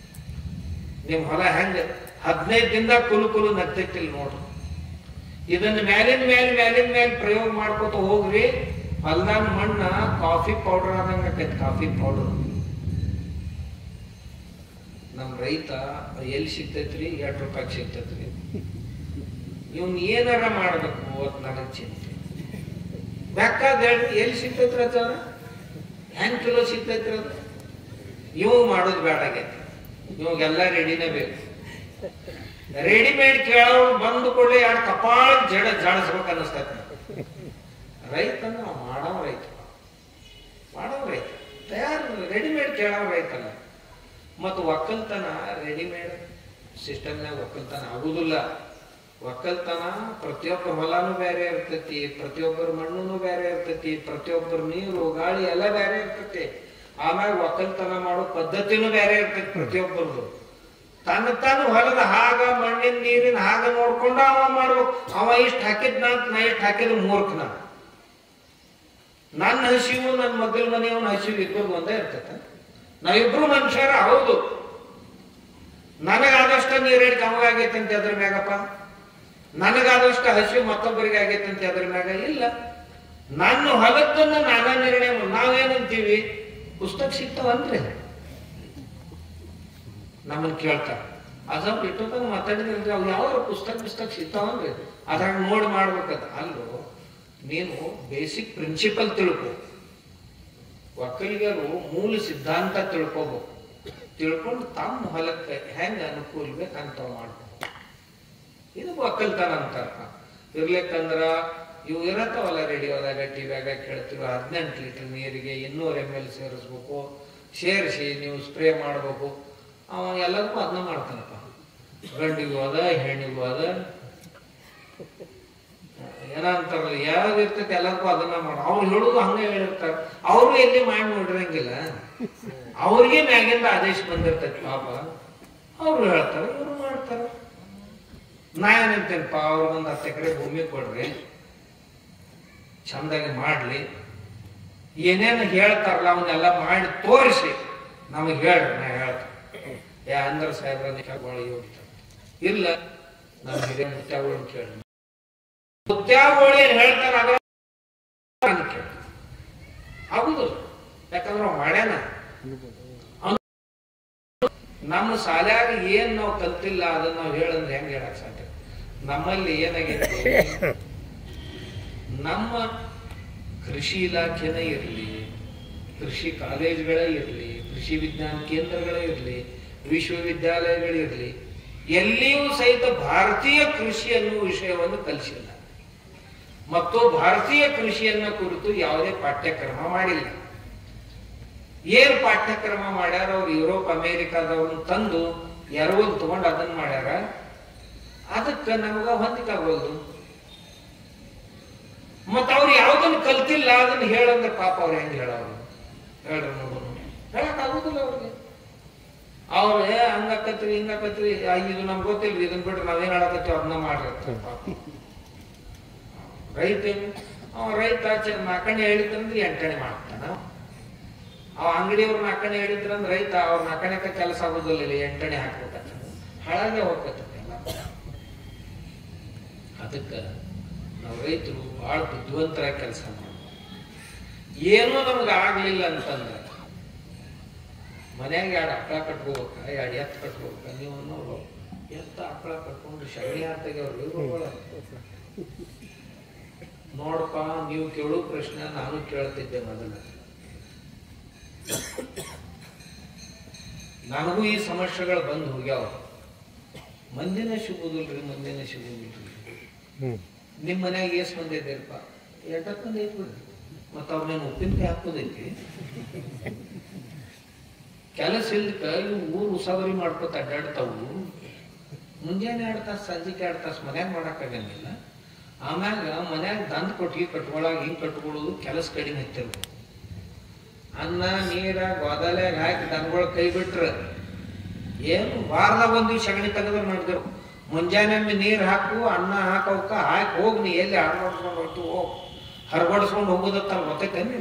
ನಿಮ್ ಹೊಲ ಹೆಂಗ 15 ದಿನದಾಗ ಕುಲು ನಗ್ತೈತಿಲ್ ನೋಡ್ರಿ. ಇದನ್ನ ಮ್ಯಾಲಿನ ಮೇಲೆ ಪ್ರಯೋಗ ಮಾಡ್ಕೊತ ಹೋಗ್ರಿ. ಹೊಲ್ದಾನ ಮಣ್ಣ ಕಾಫಿ ಪೌಡರ್ ಆದಂಗ ಆಕೈತಿ. ಕಾಫಿ ಪೌಡರ್ ನಮ್ ರೈತ ಎಲ್ಲಿ ಸಿಗ್ತೈತ್ರಿ? 2 ರೂಪಾಯಿಗೆ ಸಿಗ್ತೈತ್ರಿ. ಇವನ್ ಏನಾರ ಮಾಡ್ಬೇಕು ಅಂತ ನನಗ್ ಚಿಂತೆ. ಬೇಕಾದ ಎಲ್ಲಿ ಸಿಗ್ತೈತ್ರ ಅದ? ಹೆಂಗ್ ಕಿಲೋ ಸಿಗ್ತೈತ್ರ ಅದು? ಇವು ಮಾಡೋದು ಬೇಡಾಗೈತಿ. ಇವಾಗೆಲ್ಲ ರೆಡಿನೇ ಬೇಕು. ರೆಡಿಮೇಡ್ ಕೇಳೋರು ಬಂದು ಕೂಡಲೇ 2 ಕಪಾಳ ಜಾಡಿಸ್ಬೇಕು ಅನ್ನಿಸ್ತೈತಿ. ರೈತ ನಾವು ಮಾಡೋ ರೈತ ತಯಾರು ರೆಡಿಮೇಡ್ ಕೇಳೋ ರೈತಲ್ಲ. ಮತ್ತು ಒಕ್ಕಲ್ತನ ರೆಡಿಮೇಡ್ ಸಿಸ್ಟಮ್ನಾಗ ಒಕ್ಕಲ್ತನ ಆಗುದಿಲ್ಲ. ಒಕ್ಕಲ್ತನ ಪ್ರತಿಯೊಬ್ಬರ ಹೊಲನೂ ಬೇರೆ ಇರ್ತೈತಿ, ಪ್ರತಿಯೊಬ್ಬರ ಮಣ್ಣು ಬೇರೆ ಇರ್ತೈತಿ, ಪ್ರತಿಯೊಬ್ಬರ ನೀರು ಗಾಳಿ ಎಲ್ಲ ಬೇರೆ ಇರ್ತೈತಿ. ಆಮ್ಯಾಗ ಒಕ್ಕಲ್ತನ ಮಾಡೋ ಪದ್ಧತಿನೂ ಬೇರೆ ಇರ್ತೈತಿ ಪ್ರತಿಯೊಬ್ಬರದು. ತನ್ನ ಹೊಲದ ಹಾಗ ಮಣ್ಣಿನ ನೀರಿನ ಹಾಗ ನೋಡ್ಕೊಂಡು ಅವ ಮಾಡ್ಬೇಕು. ಅವ ಇಷ್ಟ ಹಾಕಿದ್ನ ನಾ ಇಷ್ಟ ಹಾಕಿದ್ ಮೂರ್ಖನ. ನನ್ನ ಹಸಿವು ನನ್ನ ಮಗಲ್ ಮನೆಯವನ ಹಸಿವು ಇಬ್ಬರು ಒಂದೇ ಇರ್ತೈತ. ನಾವಿಬ್ರು ಮನುಷ್ಯರ ಹೌದು. ನನಗಾದಷ್ಟ ನೀರೇಡಿಕೆ ಅವಾಗೈತೆ ಅಂತ ಅದ್ರ ಮ್ಯಾಗಪ್ಪ, ನನಗಾದಷ್ಟ ಹಸಿವು ಮತ್ತೊಬ್ಬರಿಗೆ ಆಗೈತೆ ಅಂತ ಅದ್ರ ಮ್ಯಾಗ ಇಲ್ಲ. ನನ್ನ ಹೊಲದನ್ನ ನಾನಾ ನಿರ್ಣಯ. ನಾವೇನಂತೀವಿ? ಪುಸ್ತಕ ಸಿಗ್ತಾವನ್ರಿ ನಮ್ಮನ್ನ ಕೇಳ್ತಾರ. ಅದ ಇಟ್ಟೊತ್ತಾಗ ಮಾತಾಡಿದ್ರಿ, ಅವ್ ಯಾವ ಪುಸ್ತಕ ಸಿಗ್ತಾವನ್ರಿ? ಅದ್ರಾಗ ನೋಡಿ ಮಾಡ್ಬೇಕದ. ಅಲ್ಲೋ ನೀನು ಬೇಸಿಕ್ ಪ್ರಿನ್ಸಿಪಲ್ ತಿಳ್ಕೊ. ಒಕ್ಕಲಿಗರು ಮೂಲ ಸಿದ್ಧಾಂತ ತಿಳ್ಕೋಬೇಕು. ತಿಳ್ಕೊಂಡು ತಮ್ಮ ಹೊಲಕ್ಕೆ ಹೆಂಗ ಅನುಕೂಲ ಬೇಕಂತ ಮಾಡ್ಬೇಕು. ಇದು ಒಕ್ಕಲ್ತನ ಅಂತಾರ. ಇರ್ಲಿಕ್ಕಂದ್ರ ಇವು ಇರತ್ತವಲ್ಲ ರೇಡಿಯೋದಾಗ ಟಿವಿಯಾಗ ಕೇಳ್ತಿರೋ 18 ಲೀಟರ್ ನೀರಿಗೆ 200 ml ಸೇರಿಸ್ಬೇಕು. ಸೇರಿಸಿ ನೀವು ಸ್ಪ್ರೇ ಮಾಡ್ಬೇಕು. ಅವ ಎಲ್ಲದಕ್ಕೂ ಅದನ್ನ ಮಾಡ್ತಾನಪ್ಪ. ಗಂಡಿಗೂ ಅದ, ಹೆಣ್ಣಿಗೂ ಅದ, ಏನಂತಾರಲ್ಲ, ಯಾವ್ದು ಇರ್ತೈತಿ ಎಲ್ಲದಕ್ಕೂ ಅದನ್ನ ಮಾಡ. ಅವ್ರು ಹೇಳುದು ಹಂಗೆ ಹೇಳಿರ್ತಾರ. ಅವರು ಎಲ್ಲಿ ಮಾಡಿ ನೋಡಿರಂಗಿಲ್ಲ. ಅವ್ರಿಗೆ ಮ್ಯಾಗಿಂದ ಆದೇಶ ಬಂದಿರ್ತೈತಿ ಪಾಪ. ಅವ್ರು ಹೇಳ್ತಾರ, ಇವ್ರು ಮಾಡ್ತಾರ. ನಾ ಏನಂತೇನಪ್ಪ, ಅವ್ರಿಗೊಂದು 10 ಎಕರೆ ಭೂಮಿ ಕೊಡ್ರಿ, ಚಂದಾಗಿ ಮಾಡ್ಲಿ. ಏನೇನು ಹೇಳ್ತಾರಲ್ಲ ಅವನ್ನೆಲ್ಲ ಮಾಡಿ ತೋರಿಸಿ ನಮಗ್ ಹೇಳ್ರಿ. ನಾ ಹೇಳ್ತ ಅಂದ್ರ ಸಾಹೇಬ್ರ ಇಲ್ಲ, ನಮ್ಮ ಹಿರಿಯ ಮುತ್ಯಾಗಳು ಕೇಳಿ ಮುತ್ಯಾಗಳು ಏನ್ ಹೇಳ್ತಾರ ಕೇಳಿ ಆಗುದಿಲ್ಲ. ಯಾಕಂದ್ರ ಮಾಡ್ಯಾನ. ನಮ್ಮ ಶಾಲ್ಯಾಗ ಏನ್ ನಾವು ಕಲ್ತಿಲ್ಲ ಅದನ್ನ ನಾವು ಹೇಳಂದ್ರೆ ಹೆಂಗ್ ಹೇಳಕ್ ಸಾಧ್ಯ? ನಮ್ಮಲ್ಲಿ ಏನಾಗೈತಿ, ನಮ್ಮ ಕೃಷಿ ಇಲಾಖೆನೇ ಇರ್ಲಿ, ಕೃಷಿ ಕಾಲೇಜ್ಗಳೇ ಇರ್ಲಿ, ಕೃಷಿ ಕೃಷಿ ವಿಜ್ಞಾನ ಕೇಂದ್ರಗಳೇ ಇರಲಿ, ವಿಶ್ವವಿದ್ಯಾಲಯಗಳಿರಲಿ, ಎಲ್ಲಿಯೂ ಸಹಿತ ಭಾರತೀಯ ಕೃಷಿ ಅನ್ನುವ ವಿಷಯವನ್ನು ಕಲಿಸಿಲ್ಲ ಮತ್ತು ಭಾರತೀಯ ಕೃಷಿಯನ್ನ ಕುರಿತು ಯಾವುದೇ ಪಾಠ್ಯಕ್ರಮ ಮಾಡಿಲ್ಲ. ಏನ್ ಪಾಠ್ಯಕ್ರಮ ಮಾಡ್ಯಾರ? ಅವ್ರು ಯುರೋಪ್ ಅಮೇರಿಕಾದವ್ರನ್ನ ತಂದು ಎರವಲ್ ತಗೊಂಡು ಅದನ್ನ ಮಾಡ್ಯಾರ. ಅದಕ್ಕೆ ನಮಗ ಹೊಂದಿಕಾಗೋದು. ಮತ್ತ ಅವ್ರು ಯಾವ್ದನ್ನು ಕಲ್ತಿಲ್ಲ ಅದನ್ನ ಹೇಳಂದ್ರೆ ಪಾಪ ಅವ್ರು ಹೆಂಗ್ ಹೇಳೋರು? ಹೇಳ್ರಿ ನೋಡೋಣ. ಹೇಳಕ್ ಆಗುದಿಲ್ಲ ಅವ್ರಿಗೆ. ಅವ್ರೇ ಹಂಗಾಕತ್ರಿ ಹಿಂಗಾಕತ್ರಿ, ಇದು ನಮ್ಗೆ ಗೊತ್ತಿಲ್ರಿ, ಇದನ್ ಬಿಟ್ರೆ ನಾವೇನ್ ಹೇಳಕತ್ತೀವಿ ಅದನ್ನ ಮಾಡಿರ್ತಾರೆ ಪಾಪ. ರೈತ ರೈತ ನಾಲ್ಕಣೆ ಹೇಳಿದ್ರಂದ್ರೆ 8 ಮಾಡ್ತಾನ. ಅವ ಅಂಗಡಿಯವ್ರ ನಾಲ್ಕಣೆ ಹೇಳಿದ್ರಂದ್ರೆ ರೈತ ಅವ್ರ ನಾಲ್ಕಣೆಕ ಕೆಲಸ ಆಗೋದಿಲ್ಲ, 8 ಹಾಕ್ಬೇಕಂತ ಹಾಳಾಗೆ ಹೋಗ್ತೈತೆ ಎಲ್ಲ. ಅದಕ್ಕೆ ನಾವು ರೈತರು ಬಹಳ ಬುದ್ಧಿವಂತರಾಗಿ ಕೆಲಸ ಮಾಡ್ತೀವಿ. ಏನೂ ನಮ್ಗೆ ಆಗ್ಲಿಲ್ಲ ಅಂತಂದ್ರೆ ಮನ್ಯಾಗ 2 ಆಕಳ ಕಟ್ಕೋಬೇಕ, 2 ಎತ್ತು ಕಟ್ಕೋಬೇಕ. ನೀವು ಅನ್ನೋರು ಎತ್ತ ಆಕಳ ಕಟ್ಕೊಂಡು ಸಗಣಿ ಹಾಕ್ತಾಗ್ಯವ್ರು. ನೋಡಪ್ಪ, ನೀವು ಕೇಳೋ ಪ್ರಶ್ನೆ ನಾನು ಕೇಳ್ತಿದ್ದೆ ಮೊದಲ. ನನಗೂ ಈ ಸಮಸ್ಯೆಗಳು ಬಂದು ಹೋಗ್ಯಾವ. ಮಂದಿನ ಸಿಗುದಿಲ್ರಿ, ಮಂದಿನ ಸಿಗುದಿಲ್ರಿ. ನಿಮ್ ಮನ್ಯಾಗ ಎಷ್ಟ್ ಮಂದಿ ಇದ್ದೀರಪ್ಪ? 8 ಮಂದಿ ಐತಿ ಬಿಡ್ರಿ. ಮತ್ತ ಅವ್ರನ್ನೇನು ಉಪ್ಪಿನಕಾಯಿ ಹಾಕೋದೈತಿ? ಕೆಲಸ ಇಲ್ದಕ್ಕ ಇವು ಊರು ಉಸಾವರಿ ಮಾಡ್ಕೊತ ಅಡ್ಡಾಡ್ತಾವು. ಮುಂಜಾನೆ 2 ತಾಸು, ಸಂಜೆಗೆ 2 ತಾಸು ಮನ್ಯಾಗ ಮಾಡಕ್ಕಾಗಂಗಿಲ್ಲ. ಆಮ್ಯಾಗ ಮನ್ಯಾಗ ದಂದ್ ಕೊಟ್ಟಿಗೆ ಕಟ್ಕೊಳಾಗ ಹಿಂಗ್ ಕಟ್ಕೊಳ್ಳೋದು ಕೆಲಸ ಕಡಿಮೆ ಐತಿರ್ಬೇಕು. ಅನ್ನ ನೀರ ಗೋದಾಲ್ಯಾಗ ಹಾಕಿ ದನಗಳ ಕೈ ಬಿಟ್ರ ಏನು ವಾರದಾಗ 1 ದಿವ್ಸ ಸಗಣಿ ತೆಗೆದ್ರೆ ಮಾಡಿದ್ರು. ಮುಂಜಾನೆ ನೀರ್ ಹಾಕು, ಅನ್ನ ಹಾಕವಕ್ಕ ಹಾಕಿ ಹೋಗಿ. ನೀ ಎಲ್ಲಿ ಹರಬಡಿಸ್ಕೊಂಡು ಹೋಯ್ತು ಹೋಗ್, ಹರಬಡಿಸ್ಕೊಂಡು ಹೋಗೋದತ್ತ ಗೊತ್ತೈತೇನು?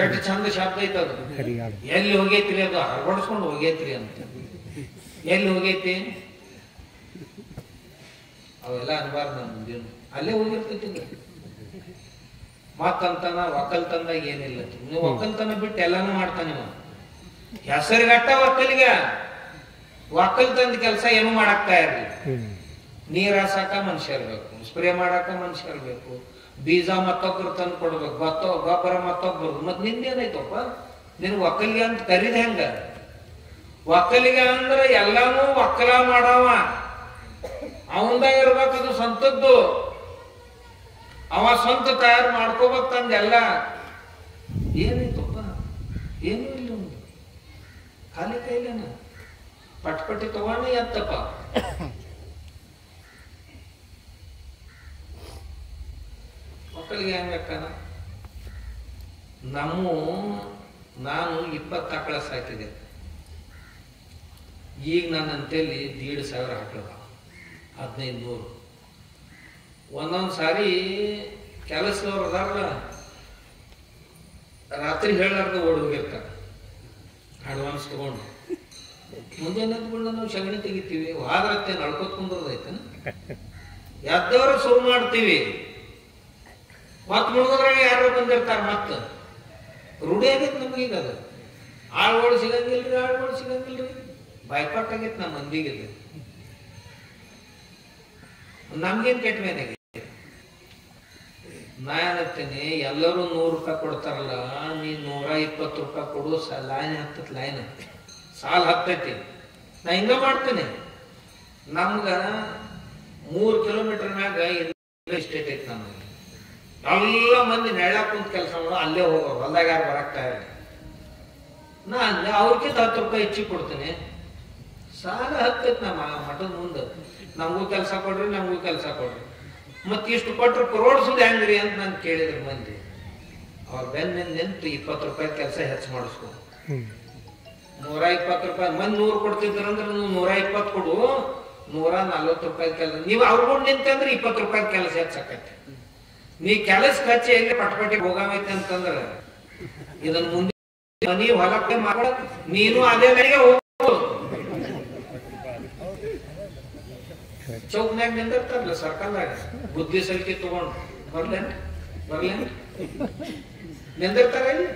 ಎಷ್ಟು ಚಂದ ಶಬ್ದ ಐತದು. ಎಲ್ಲಿ ಹೋಗೈತ್ರಿ ಅದು? ಹರಬಡಿಸ್ಕೊಂಡು ಹೋಗೈತ್ರಿ ಅಂತ. ಎಲ್ಲಿ ಹೋಗೈತಿ? ಅವೆಲ್ಲ ಅನ್ಬಾರ್ದು. ನಮ್ಮ ಮುಂದಿನ ಅಲ್ಲೇ ಹೋಗಿರ್ತೈತಿ. ಮತ್ತಂತನ ಒಕ್ಕಲ್ತನದಾಗ ಏನಿಲ್ಲ. ನೀವು ಒಕ್ಕಲ್ತನ ಬಿಟ್ಟು ಎಲ್ಲಾನು ಮಾಡ್ತಾನೆ. ಹೆಸರಿಗಟ್ಟ ಒಕ್ಕಲಿಗೆ ಒಕ್ಕಲ್ತನದ ಕೆಲಸ ಏನು ಮಾಡಾಕ್ತಾ ಇರ್ಲಿ. ನೀರ್ ಹಾಸಾಕ ಮನುಷ್ಯ ಇರ್ಬೇಕು, ಸ್ಪ್ರೇ ಮಾಡಾಕ ಮನುಷ್ಯ ಇರ್ಬೇಕು, ಬೀಜ ಮತ್ತೊಬ್ಬರು ತಂದು ಕೊಡ್ಬೇಕು, ಗೊಬ್ಬರ ಮತ್ತೊಬ್ಬರು. ಮತ್ ನಿಂದೇನೈತಪ್ಪ? ನಿನ್ ಒಕ್ಕಲಿಗೆ ಅಂತ ಕರೀದ ಹೆಂಗ? ಒಕ್ಕಲಿಗೆ ಅಂದ್ರೆ ಎಲ್ಲಾನು ಒಕ್ಕಲ ಮಾಡವ, ಅವಂದ ಇರ್ಬೇಕದು ಸ್ವಂತದ್ದು. ಅವ ಸ್ವಂತ ತಯಾರು ಮಾಡ್ಕೋಬೇಕಂದೆಲ್ಲ. ಏನೈತಪ್ಪ? ಏನೂ ಇಲ್ಲ. ಒಂದು ಖಾಲಿ ಕೈಲೇನ ಪಟ್ಪಟ್ಟಿ ತಗೊಂಡು ಎತ್ತಪ್ಪ. ಮಕ್ಕಳಿಗೆ ಹೆಂಗಕ್ಕನ? ನಾನು 20 ಆಕಳ ಸಾಕಿದೆ. ಈಗ ನನ್ನ ಅಂತೇಳಿ 1,500 ಹಾಕದ, 1,500. ಒಂದೊಂದ್ ಸಾರಿ ಕೆಲಸದವ್ರು ಅದಾರಲ್ಲ, ರಾತ್ರಿ ಹೇಳಾರ್ದ ಓಡಿ ಹೋಗಿರ್ತಾರೆ ಅಡ್ವಾನ್ಸ್ ತಗೊಂಡು. ಮುಂಜಾನೆ ಎದ್ಕೊಂಡು ನಾವು ಸಗಣಿ ತೆಗಿತೀವಿ. ವಾದ್ರತ್ತೆ ನಡ್ಕೋತ್ ಕುಂದ್ರದೈತೆ. ಎದ್ದವ್ರ ಶುರು ಮಾಡ್ತೀವಿ. ಮತ್ ಮುಳುಗೋದ್ರಾಗ ಯಾರು ಬಂದಿರ್ತಾರ. ಮತ್ತ ರೂಢಿ ಆಗೈತಿ ನಮಗೀಗ. ಅದು ಆಳ್ಗಳು ಸಿಗಂಗಿಲ್ರಿ. ಬಾಯ್ಪಾಟ್ ಆಗೈತಿ ನಮ್ಮ ಮಂದಿಗೆ. ನಮ್ಗೇನ್ ಕೆಟ್ಟ ಮೇನಾಗೈತಿ? ನಾ ಏನತ್ತೇನೆ, ಎಲ್ಲರೂ 100 ರೂಪಾಯಿ ಕೊಡ್ತಾರಲ್ಲ, ನೀ 120 ರೂಪಾಯಿ ಕೊಡು. ಲೈನ್ ಹತ್ತತ್, ಲೈನ್ ಸಾಲ ಹತ್ತೈತಿ. ನಾ ಹಿಂಗ ಮಾಡ್ತೇನೆ. ನಮ್ಗ 3 ಕಿಲೋಮೀಟರ್ ಮ್ಯಾಗ ಎಸ್ಟೇಟ್ ಐತಿ. ನಮ್ಗೆ ಎಲ್ಲ ಮಂದಿ ನೆಳ ಕುಂತ ಕೆಲಸ ಮಾಡೋ, ಅಲ್ಲೇ ಹೋಗೋರು. ಹೊಲ್ದಾಗ ಯಾರು ಬರಾಕ್ತಾ ಇಲ್ಲ. ನಾ ಅಂದೆ ಅವ್ರಿಗಿಂತ 10 ರೂಪಾಯಿ ಹೆಚ್ಚಿಗೆ ಕೊಡ್ತೇನೆ. ಸಾಲ ಹತ್ತೈತಿ ನಮ್ಮ ಮಠದ ಮುಂದೆ. ನಮಗೂ ಕೆಲಸ ಕೊಡ್ರಿ, ನಮಗೂ ಕೆಲಸ ಕೊಡ್ರಿ. ಮತ್ ಇಷ್ಟು ಕೊಟ್ರು ಕರೋಡ್ಸುದು ಹೆಂಗ್ರಿ ಅಂತ ನಾನು ಕೇಳಿದ್ರು ಮಂದಿ. ಅವ್ರ ಬೆನ್ನ ನಿಂತು 20 ರೂಪಾಯಿ ಕೆಲಸ ಹೆಚ್ಚು ಮಾಡಿಸ್ಕೊ. 120 ರೂಪಾಯಿ ಮಂದಿ 100 ಕೊಡ್ತಿದ್ರಂದ್ರೆ ನೀವು 120 ಕೊಡು. 140 ರೂಪಾಯಿ ಕೆಲಸ ನೀವು ಅವ್ರು ನಿಂತಂದ್ರೆ 20 ರೂಪಾಯಿ ಕೆಲಸ ಹೆಚ್ಚಾಕೈತಿ. ನೀ ಕೆಲಸ ಹಚ್ಚಿ ಎಲ್ಲಿ ಪಟ್ಪಟ್ಟಿ ಹೋಗಾಮೈತಿ ಅಂತಂದ್ರ ಇದನ್ ಮುಂದೆ ಮನಿ ಹೊಲಕ್ಕೆ ಮಾಡ ನೀನು ಅದೇ ವೇಳೆಗೆ ಹೋಗ್ಬೋದು. ಚೌಕ್ನಾಗ ನಿಂದಿರ್ತಾರಲ್ಲ ಸರ್ಕಲ್ನಾಗ, ಬುದ್ಧಿ ಸಲಿಕೆ ತಗೊಂಡು ಬರ್ಲೇನ್ ನಿಂದಿರ್ತಾರಲ್ಲ.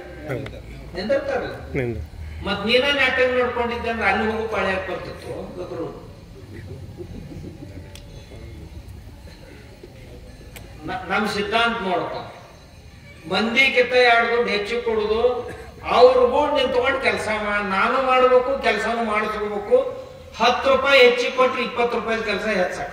ಮತ್ ನೀನ ನಾಟಕ ನೋಡ್ಕೊಂಡಿದ್ದೆ ಅಂದ್ರೆ ಅಲ್ಲಿ ಹೋಗು ಪಾಳಿ ಹಾಕಿ ಬರ್ತಿತ್ತು ಗೊಬ್ಬರು. ನಮ್ ಸಿದ್ಧಾಂತ ನೋಡಪ್ಪ, ಮಂದಿ ಕಿತ್ತ 2 ದುಡ್ಡು ಹೆಚ್ಚು ಕೊಡುದು, ಅವ್ರಿಗೂ ನೀನ್ ತಗೊಂಡು ಕೆಲಸ ನಾನು ಮಾಡ್ಬೇಕು, ಕೆಲಸನೂ ಮಾಡಿಸ್ಕೋಬೇಕು. 10 ರೂಪಾಯಿ ಹೆಚ್ಚಿಗೆ ಕೊಟ್ರೆ 20 ರೂಪಾಯಿ ಕೆಲಸ ಹೆಚ್ಚಾಕ